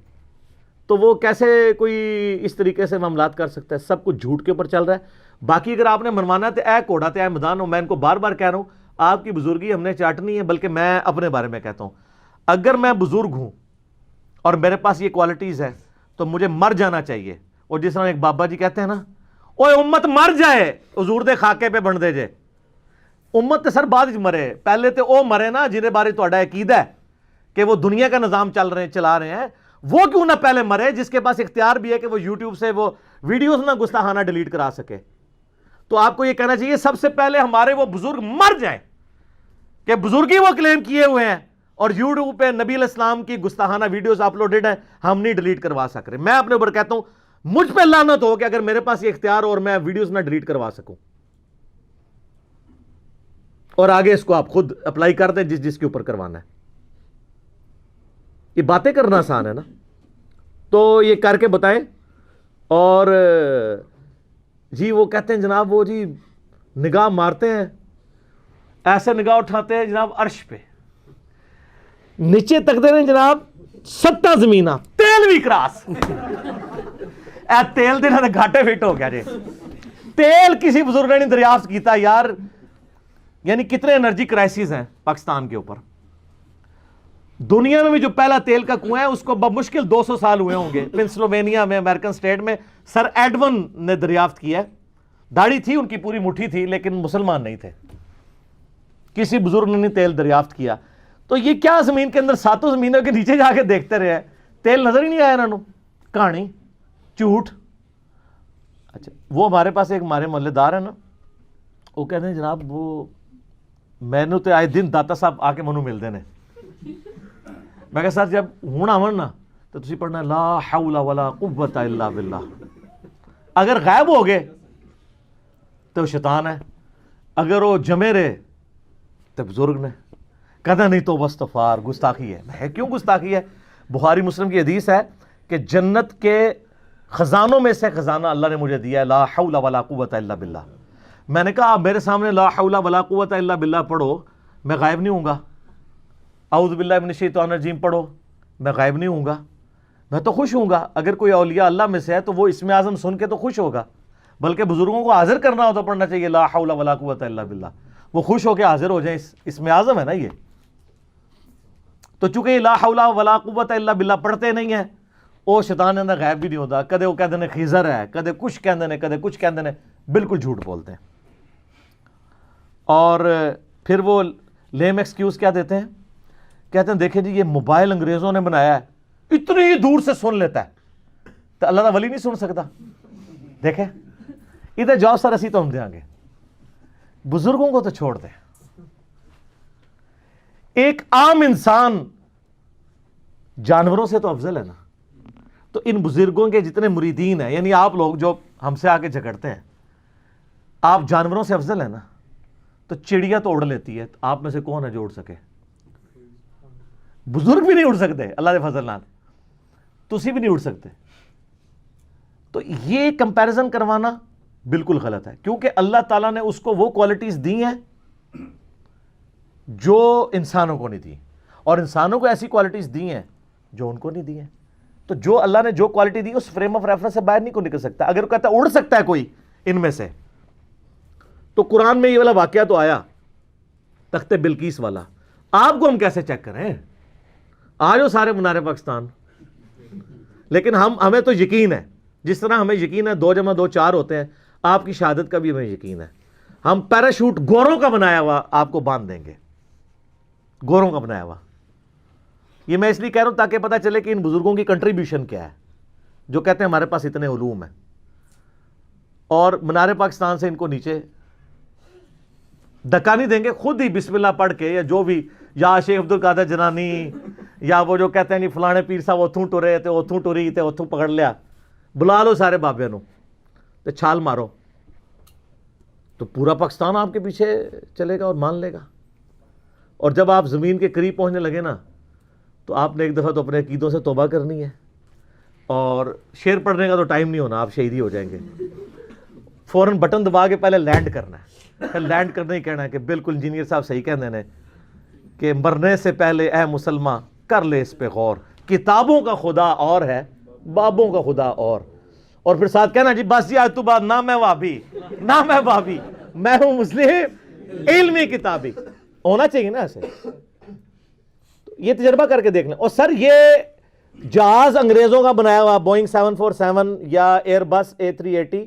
تو وہ کیسے کوئی اس طریقے سے معاملات کر سکتا ہے؟ سب کچھ جھوٹ کے اوپر چل رہا ہے. باقی اگر آپ نے منوانا ہے تو اے کوڑا تے اے میدان ہو. میں ان کو بار بار کہہ رہا ہوں آپ کی بزرگی ہم نے چاٹنی ہے, بلکہ میں اپنے بارے میں کہتا ہوں اگر میں بزرگ ہوں اور میرے پاس یہ کوالٹیز ہے تو مجھے مر جانا چاہیے. اور جس طرح ایک بابا جی کہتے ہیں نا, اوے امت مر جائے حضور دے خاکے پہ بن دے جے. امت تے سر بعد مرے, پہلے تے او مرے نا جنہیں بارے تہاڈا عقیدہ ہے کہ وہ دنیا کا نظام چلا رہے ہیں, وہ کیوں نہ پہلے مرے جس کے پاس اختیار بھی ہے کہ وہ یوٹیوب سے وہ ویڈیوز نہ گستاخانہ ڈیلیٹ کرا سکے. تو آپ کو یہ کہنا چاہیے سب سے پہلے ہمارے وہ بزرگ مر جائیں کہ بزرگی وہ کلیم کیے ہوئے ہیں, اور یوٹیوب پہ نبی علیہ السلام کی گستاخانہ ویڈیوز اپلوڈڈ ہیں, ہم نہیں ڈیلیٹ کروا سک رہے. میں اپنے اوپر کہتا ہوں مجھ پہ لعنت ہو کہ اگر میرے پاس یہ اختیار ہو اور میں ویڈیوز نہ ڈیلیٹ کروا سکوں. اور آگے اس کو آپ خود اپلائی کر دیں جس کے اوپر کروانا ہے. یہ باتیں کرنا آسان ہے نا, تو یہ کر کے بتائیں. اور جی وہ کہتے ہیں جناب وہ جی نگاہ مارتے ہیں, ایسے نگاہ اٹھاتے ہیں جناب عرش پہ, نیچے تکتے ہیں جناب 7 زمینہ, تیل بھی کراس. اے تیل دے نہ گھاٹے فٹ ہو گیا جی. تیل کسی بزرگ نے نہیں دریافت کیتا یار. یعنی کتنے انرجی کرائسس ہیں پاکستان کے اوپر. دنیا میں بھی جو پہلا تیل کا کنواں ہے اس کو بمشکل 200 سال ہوئے ہوں گے. پنسلوینیا میں امریکن سٹیٹ میں سر ایڈون نے دریافت کیا ہے. داڑھی تھی ان کی پوری مٹھی تھی لیکن مسلمان نہیں تھے. کسی بزرگ نے نہیں تیل دریافت کیا. تو یہ کیا زمین کے اندر 7 زمینوں کے نیچے جا کے دیکھتے رہے, تیل نظر ہی نہیں آیا انہوں. کہانی جھوٹ. اچھا وہ ہمارے پاس ایک ہمارے محلے دار ہے نا, وہ کہتے ہیں جناب وہ میں نے تو آئے دن داتا صاحب آ کے منو ملتے ہیں. میں کہا سر جب ہوں آون نا تو تسی پڑھنا لا حول ولا قوت الا باللہ. اگر غائب ہو گئے تو شیطان ہے, اگر وہ جمے رہے تو بزرگ نے. کہتا نہیں تو استغفار, گستاخی ہے. کیوں گستاخی ہے؟ بخاری مسلم کی حدیث ہے کہ جنت کے خزانوں میں سے خزانہ اللہ نے مجھے دیا ہے, لا حول ولا قوت الا باللہ. میں نے کہا آپ میرے سامنے لا حول ولا قوت الا باللہ پڑھو, میں غائب نہیں ہوں گا. اعوذ باللہ من الشیطان الرجیم پڑھو, میں غائب نہیں ہوں گا. میں تو خوش ہوں گا. اگر کوئی اولیاء اللہ میں سے ہے تو وہ اسم اعظم سن کے تو خوش ہوگا, بلکہ بزرگوں کو حاضر کرنا ہو تو پڑھنا چاہیے لا حول ولا قوت الا باللہ. وہ خوش ہو کے حاضر ہو جائیں, اسم اعظم ہے نا یہ. تو چونکہ یہ لا حول ولا قوت الا باللہ پڑھتے نہیں ہیں, وہ شیطان اندر غائب بھی نہیں ہوتا. کدے وہ کہتے ہیں خیزر ہے, کدے کچھ کہتے ہیں, کدے کچھ کہتے ہیں, بالکل جھوٹ بولتے ہیں. اور پھر وہ لیم ایکسکیوز کیا دیتے ہیں, کہتے ہیں دیکھیں جی یہ موبائل انگریزوں نے بنایا ہے, اتنی ہی دور سے سن لیتا ہے, تو اللہ کا ولی نہیں سن سکتا. دیکھیں ادھر جاؤ سر اسی تو ہم دیں گے, بزرگوں کو تو چھوڑ دیں. ایک عام انسان جانوروں سے تو افضل ہے نا. تو ان بزرگوں کے جتنے مریدین ہیں, یعنی آپ لوگ جو ہم سے آ کے جھگڑتے ہیں, آپ جانوروں سے افضل ہیں نا. تو چڑیا تو اڑ لیتی ہے, آپ میں سے کون ہے جو اڑ سکے؟ بزرگ بھی نہیں اڑ سکتے اللہ کے فضل نال, تسی بھی نہیں اڑ سکتے. تو یہ کمپیریزن کروانا بالکل غلط ہے, کیونکہ اللہ تعالیٰ نے اس کو وہ کوالٹیز دی ہیں جو انسانوں کو نہیں دی. اور انسانوں کو ایسی کوالٹیز دی ہیں جو ان کو نہیں دی ہیں. تو جو اللہ نے جو کوالٹی دی اس فریم آف ریفرنس سے باہر نہیں کو نکل سکتا. اگر وہ کہتا ہے اڑ سکتا ہے کوئی ان میں سے, تو قرآن میں یہ والا واقعہ تو آیا تخت بلقیس والا, آپ کو ہم کیسے چیک کریں؟ آ جاؤ سارے منار پاکستان. لیکن ہمیں تو یقین ہے, جس طرح ہمیں یقین ہے 2 + 2 4 ہوتے ہیں, آپ کی شہادت کا بھی ہمیں یقین ہے. ہم پیراشوٹ گوروں کا بنایا ہوا آپ کو باندھ دیں گے, گوروں کا بنایا ہوا. یہ میں اس لیے کہہ رہا ہوں تاکہ پتہ چلے کہ ان بزرگوں کی کنٹریبیوشن کیا ہے, جو کہتے ہیں ہمارے پاس اتنے علوم ہیں, اور منار پاکستان سے ان کو نیچے دھکا نہیں دیں گے. خود ہی بسم اللہ پڑھ کے, یا جو بھی, یا شیخ عبد القادر جنانی, یا وہ جو کہتے ہیں نہیں فلانے پیر صاحب اتھوں ٹرے تے اتھوں ٹری تے اتھوں پکڑ لیا, بلا لو سارے بابے نو تے چھال مارو, تو پورا پاکستان آپ کے پیچھے چلے گا اور مان لے گا. اور جب آپ زمین کے قریب پہنچنے لگے نا, تو آپ نے ایک دفعہ تو اپنے عقیدوں سے توبہ کرنی ہے, اور شعر پڑھنے کا تو ٹائم نہیں ہونا, آپ شہید ہی ہو جائیں گے. فوراً بٹن دبا کے پہلے لینڈ کرنا ہے, پھر لینڈ کرنا ہی کہنا ہے کہ بالکل انجینئر صاحب صحیح کہہ دینے کہ مرنے سے پہلے اے مسلمان کر لے اس پہ غور, کتابوں کا خدا اور ہے بابوں کا خدا اور پھر ساتھ کہنا جی بس جی آج تو بعد نہ میں وابی نہ میں بابی, میں ہوں مسلم علمی کتابی. ہونا چاہیے نا ایسے. یہ تجربہ کر کے دیکھنا. اور سر یہ جہاز انگریزوں کا بنایا ہوا, بوئنگ 747 یا ایئر بس A380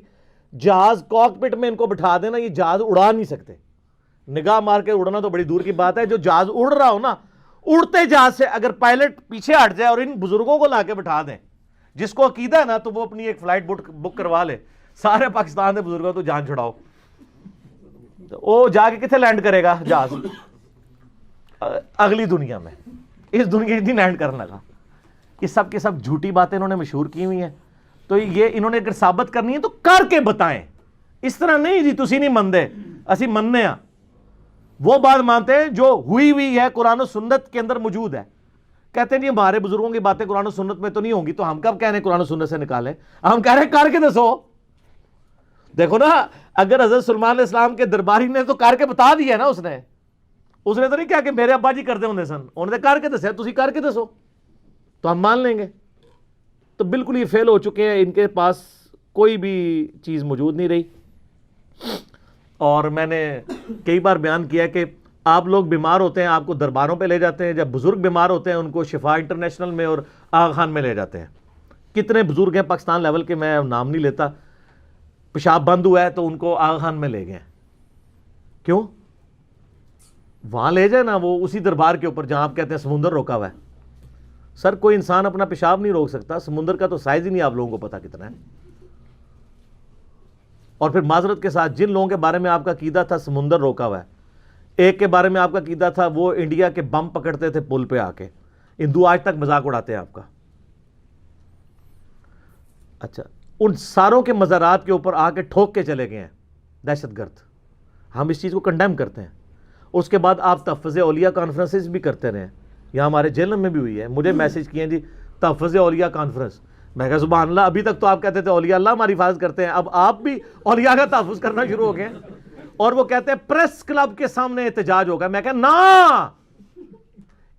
جہاز, کاکپٹ میں ان کو بٹھا دینا, یہ جہاز اڑا نہیں سکتے. نگاہ مار کے اڑنا تو بڑی دور کی بات ہے. جو جہاز اڑ رہا ہو نا, اڑتے جہاز سے اگر پائلٹ پیچھے ہٹ جائے اور ان بزرگوں کو لا کے بٹھا دیں, جس کو عقیدہ ہے نا, تو وہ اپنی ایک فلائٹ بک کروا لے, سارے پاکستان کے بزرگوں تو جان چھڑاؤ. وہ جا کے کتنے لینڈ کرے گا جہاز؟ اگلی دنیا میں. اس دنیا نہیں لینڈ کرنے لگا. یہ سب کے سب جھوٹی باتیں انہوں نے مشہور کی ہوئی ہیں. تو یہ انہوں نے اگر ثابت کرنی ہے تو کر کے بتائیں. اس طرح نہیں جی تسی نہیں مندے اسی مننے ہاں. وہ بات مانتے ہیں جو ہوئی ہے, قرآن و سنت کے اندر موجود ہے. کہتے ہیں جی ہمارے بزرگوں کی باتیں قرآن و سنت میں تو نہیں ہوں گی, تو ہم کب کہہ رہے ہیں قرآن و سنت سے نکالیں؟ ہم کہہ رہے ہیں کر کے دسو. دیکھو نا, اگر حضرت سلمان علیہ السلام کے درباری نے تو کر کے بتا دیا نا, اس نے تو نہیں کہا کہ میرے ابا جی کرتے ہوں سن, انہوں نے کر کے دسیا, تسی کر کے دسو تو ہم مان لیں گے. تو بالکل یہ فیل ہو چکے ہیں, ان کے پاس کوئی بھی چیز موجود نہیں رہی. اور میں نے کئی بار بیان کیا کہ آپ لوگ بیمار ہوتے ہیں, آپ کو درباروں پہ لے جاتے ہیں, جب بزرگ بیمار ہوتے ہیں ان کو شفا انٹرنیشنل میں اور آغا خان میں لے جاتے ہیں. کتنے بزرگ ہیں پاکستان لیول کے, میں نام نہیں لیتا, پیشاب بند ہوا ہے تو ان کو آغا خان میں لے گئے. کیوں؟ وہاں لے جائے نا, وہ اسی دربار کے اوپر جہاں آپ کہتے ہیں سمندر روکا ہوا ہے. سر کوئی انسان اپنا پیشاب نہیں روک سکتا, سمندر کا تو سائز ہی نہیں آپ لوگوں کو پتا کتنا ہے. اور پھر معذرت کے ساتھ جن لوگوں کے بارے میں آپ کا عقیدہ تھا سمندر روکا ہوا ہے, ایک کے بارے میں آپ کا عقیدہ تھا وہ انڈیا کے بم پکڑتے تھے پل پہ آ کے, ہندو آج تک مذاق اڑاتے ہیں آپ کا. اچھا, ان ساروں کے مزارات کے اوپر آ کے ٹھوک کے چلے گئے ہیں دہشت گرد. ہم اس چیز کو کنڈیم کرتے ہیں. اس کے بعد آپ تحفظ اولیاء کانفرنسز بھی کرتے رہے ہیں, یہاں ہمارے جیلم میں بھی ہوئی ہے. مجھے میسج کیے ہیں جی تحفظ اولیاء کانفرنس. میں کہا سبحان اللہ, ابھی تک تو آپ کہتے تھے اولیاء اللہ ہماری حفاظت کرتے ہیں, اب آپ بھی اولیاء کا تحفظ کرنا شروع ہو گئے. اور وہ کہتے ہیں پریس کلب کے سامنے احتجاج ہوگا. میں کہا نا,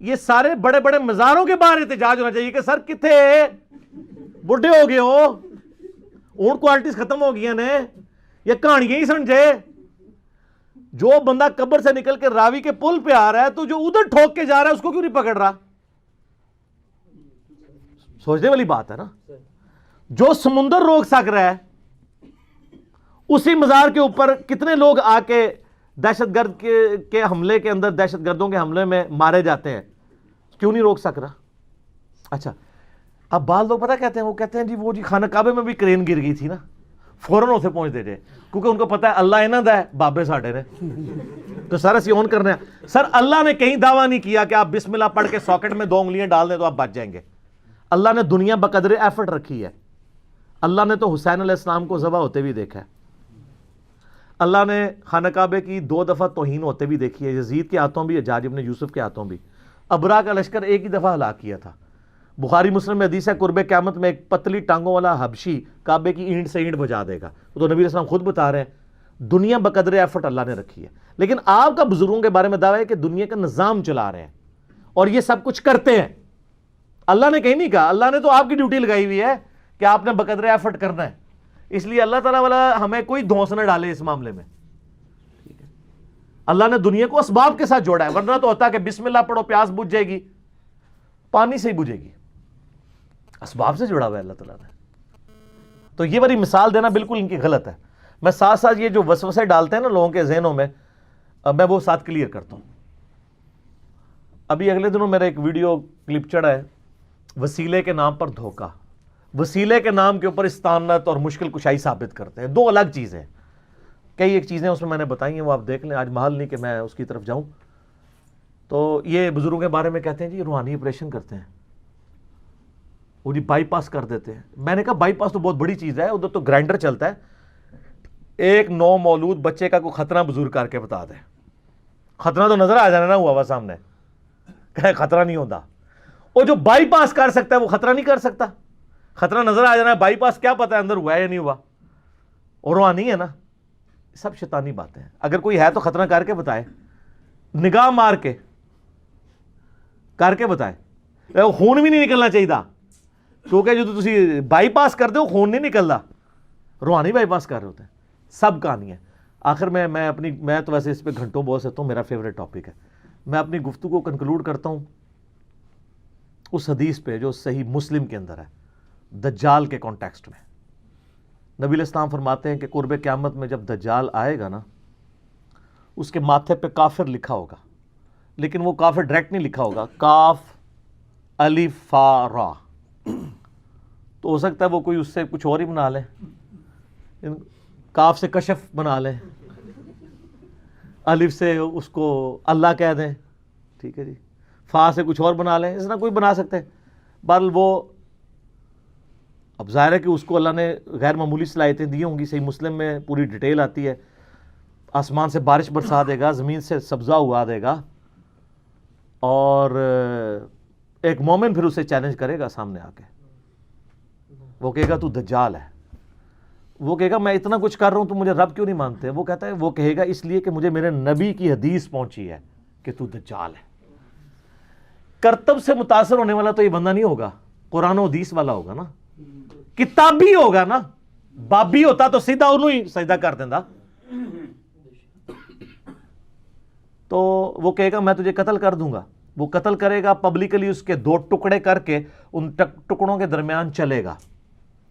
یہ سارے بڑے بڑے مزاروں کے باہر احتجاج ہونا چاہیے کہ سر کتنے بڈھے ہو گئے ہو, اون کوالٹیز ختم ہو گئی نے, یہ کہانیاں ہی سمجھے. جو بندہ قبر سے نکل کے راوی کے پل پہ آ رہا ہے, تو جو ادھر ٹھوک کے جا رہا ہے اس کو کیوں نہیں پکڑ رہا؟ سوچنے والی بات ہے نا. جو سمندر روک سک رہا ہے, اسی مزار کے اوپر کتنے لوگ آ کے دہشت گرد کے حملے کے اندر, دہشت گردوں کے حملے میں مارے جاتے ہیں, کیوں نہیں روک سک رہا؟ اچھا, اب بعض لوگ پتہ کہتے ہیں, وہ کہتے ہیں جی وہ جی خانہ کعبے میں بھی کرین گر گئی تھی نا, فوراً اسے پہنچ دے جائے, کیونکہ ان کو پتا ہے اللہ انہاں دا ہے, بابے ساڈے نے, تو سر اسی اون کرنے ہیں. سر اللہ نے کہیں دعویٰ نہیں کیا کہ آپ بسم اللہ پڑھ کے ساکٹ میں 2 انگلیاں ڈال دیں تو آپ بچ جائیں گے. اللہ نے دنیا بقدر ایفرٹ رکھی ہے. اللہ نے تو حسین علیہ السلام کو ذبح ہوتے بھی دیکھا ہے. اللہ نے خانہ کعبے کی 2 دفعہ توہین ہوتے بھی دیکھی ہے, یزید کے ہاتھوں بھی, حجاج ابن یوسف کے ہاتھوں بھی. ابرا کا لشکر ایک ہی دفعہ ہلاک کیا تھا. بخاری مسلم میں حدیث ہے قرب قیامت میں ایک پتلی ٹانگوں والا حبشی کعبے کی اینٹ سے اینٹ بجا دے گا. تو نبی علیہ السلام خود بتا رہے ہیں دنیا بقدر ایفرٹ اللہ نے رکھی ہے. لیکن آپ کا بزرگوں کے بارے میں دعویٰ ہے کہ دنیا کا نظام چلا رہے ہیں, اور یہ سب کچھ کرتے ہیں. اللہ نے کہیں نہیں کہا, اللہ نے تو آپ کی ڈیوٹی لگائی ہوئی ہے کہ آپ نے بقدر ایفرٹ کرنا ہے. اس لیے اللہ تعالیٰ والا ہمیں کوئی دھونس نہ ڈالے اس معاملے میں. اللہ نے دنیا کو اسباب کے ساتھ جوڑا ہے, ورنہ تو ہوتا کہ بسم اللہ پڑھو پیاس بجھ جائے گی, پانی سے ہی بجھے گی. اسباب سے جڑا ہوا ہے اللہ تعالیٰ نے. تو یہ بڑی مثال دینا بالکل ان کی غلط ہے. میں ساتھ ساتھ یہ جو وسوسے ڈالتے ہیں نا لوگوں کے ذہنوں میں, میں وہ ساتھ کلیئر کرتا ہوں. ابھی اگلے دنوں میرا ایک ویڈیو کلپ چڑھا ہے, وسیلے کے نام پر دھوکہ. وسیلے کے نام کے اوپر استعانت اور مشکل کشائی ثابت کرتے ہیں, دو الگ چیزیں. کئی ایک چیزیں اس میں نے بتائی ہیں, وہ آپ دیکھ لیں. آج محل نہیں کہ میں اس کی طرف جاؤں. تو یہ بزرگوں کے بارے میں کہتے ہیں جی روحانی آپریشن کرتے ہیں, وہ جی بائی پاس کر دیتے ہیں. میں نے کہا بائی پاس تو بہت بڑی چیز ہے, ادھر تو گرائنڈر چلتا ہے. ایک نو مولود بچے کا کوئی خطرہ بزرگ کر کے بتا دے, خطرہ تو نظر آ جانا نا ہوا ہوا سامنے, کہ خطرہ نہیں ہوتا. وہ جو بائی پاس کر سکتا ہے وہ خطرہ نہیں کر سکتا. خطرہ نظر آ جانا ہے, بائی پاس کیا پتا ہے اندر ہوا ہے یا نہیں ہوا. اور روحانی ہے نا, سب شیطانی باتیں ہیں. اگر کوئی ہے تو خطرہ کر کے بتائے, نگاہ مار کے کر کے بتائے. خون بھی نہیں نکلنا چاہیے, کیونکہ جو تسی بائی پاس کرتے ہو خون نہیں نکلتا, روحانی بائی پاس کر رہے ہوتے ہیں. سب کہانی ہے. آخر میں تو ویسے اس پہ گھنٹوں بول سکتا ہوں, میرا فیوریٹ ٹاپک ہے. میں اپنی گفتگو کو کنکلوڈ کرتا ہوں اس حدیث پہ جو صحیح مسلم کے اندر ہے, دجال کے کانٹیکسٹ میں. نبی علیہ السلام فرماتے ہیں کہ قرب قیامت میں جب دجال آئے گا نا, اس کے ماتھے پہ کافر لکھا ہوگا, لیکن وہ کافر ڈائریکٹ نہیں لکھا ہوگا, کاف الف فا را. تو ہو سکتا ہے وہ کوئی اس سے کچھ اور ہی بنا لے, کاف سے کشف بنا لیں, الف سے اس کو اللہ کہہ دیں, ٹھیک ہے جی, فا سے کچھ اور بنا لیں, اس طرح کوئی بنا سکتے ہیں. بہرحال وہ اب ظاہر ہے کہ اس کو اللہ نے غیر معمولی صلاحیتیں دی ہوں گی. صحیح مسلم میں پوری ڈیٹیل آتی ہے, آسمان سے بارش برسا دے گا, زمین سے سبزہ اگا دے گا, اور ایک مومن پھر اسے چیلنج کرے گا سامنے آ کے. وہ کہے گا تو دجال ہے. وہ کہے گا میں اتنا کچھ کر رہا ہوں تو مجھے رب کیوں نہیں مانتے. وہ کہتا ہے, وہ کہے گا اس لیے کہ مجھے میرے نبی کی حدیث پہنچی ہے کہ تو دجال ہے. کرتب سے متاثر ہونے والا تو یہ بندہ نہیں ہوگا, قرآن و حدیث والا ہوگا نا, کتابی ہوگا نا. بابی ہوتا تو سیدھا انہوں ہی سجدہ کر دینا. تو وہ کہے گا میں تجھے قتل کر دوں گا. وہ قتل کرے گا پبلکلی, اس کے 2 ٹکڑے کر کے ان ٹکڑوں کے درمیان چلے گا,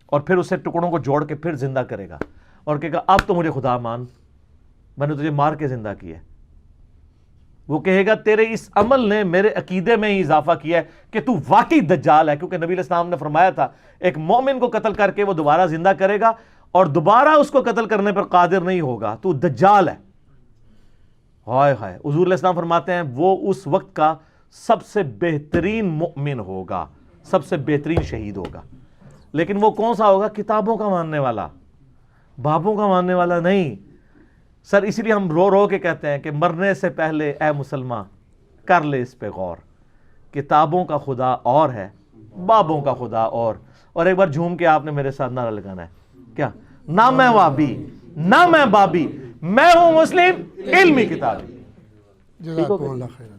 اور پھر اسے ٹکڑوں کو جوڑ کے پھر زندہ کرے گا, اور کہے گا اب تو مجھے خدا مان, میں نے تجھے مار کے زندہ کیا ہے. وہ کہے گا تیرے اس عمل نے میرے عقیدے میں ہی اضافہ کیا ہے کہ تو واقعی دجال ہے, کیونکہ نبی علیہ السلام نے فرمایا تھا ایک مومن کو قتل کر کے وہ دوبارہ زندہ کرے گا, اور دوبارہ اس کو قتل کرنے پر قادر نہیں ہوگا, تو دجال ہے. ہائے ہائے. حضور علیہ السلام فرماتے ہیں وہ اس وقت کا سب سے بہترین مؤمن ہوگا, سب سے بہترین شہید ہوگا. لیکن وہ کون سا ہوگا؟ کتابوں کا ماننے والا, بابوں کا ماننے والا نہیں. سر اسی لیے ہم رو رو کے کہتے ہیں کہ مرنے سے پہلے اے مسلمان کر لے اس پہ غور, کتابوں کا خدا اور ہے, بابوں کا خدا اور ایک بار جھوم کے آپ نے میرے ساتھ نعرہ لگانا ہے, کیا؟ نہ میں وابی نہ میں بابی, میں ہوں مسلم علمی کتابی. جزاکم اللہ خیر.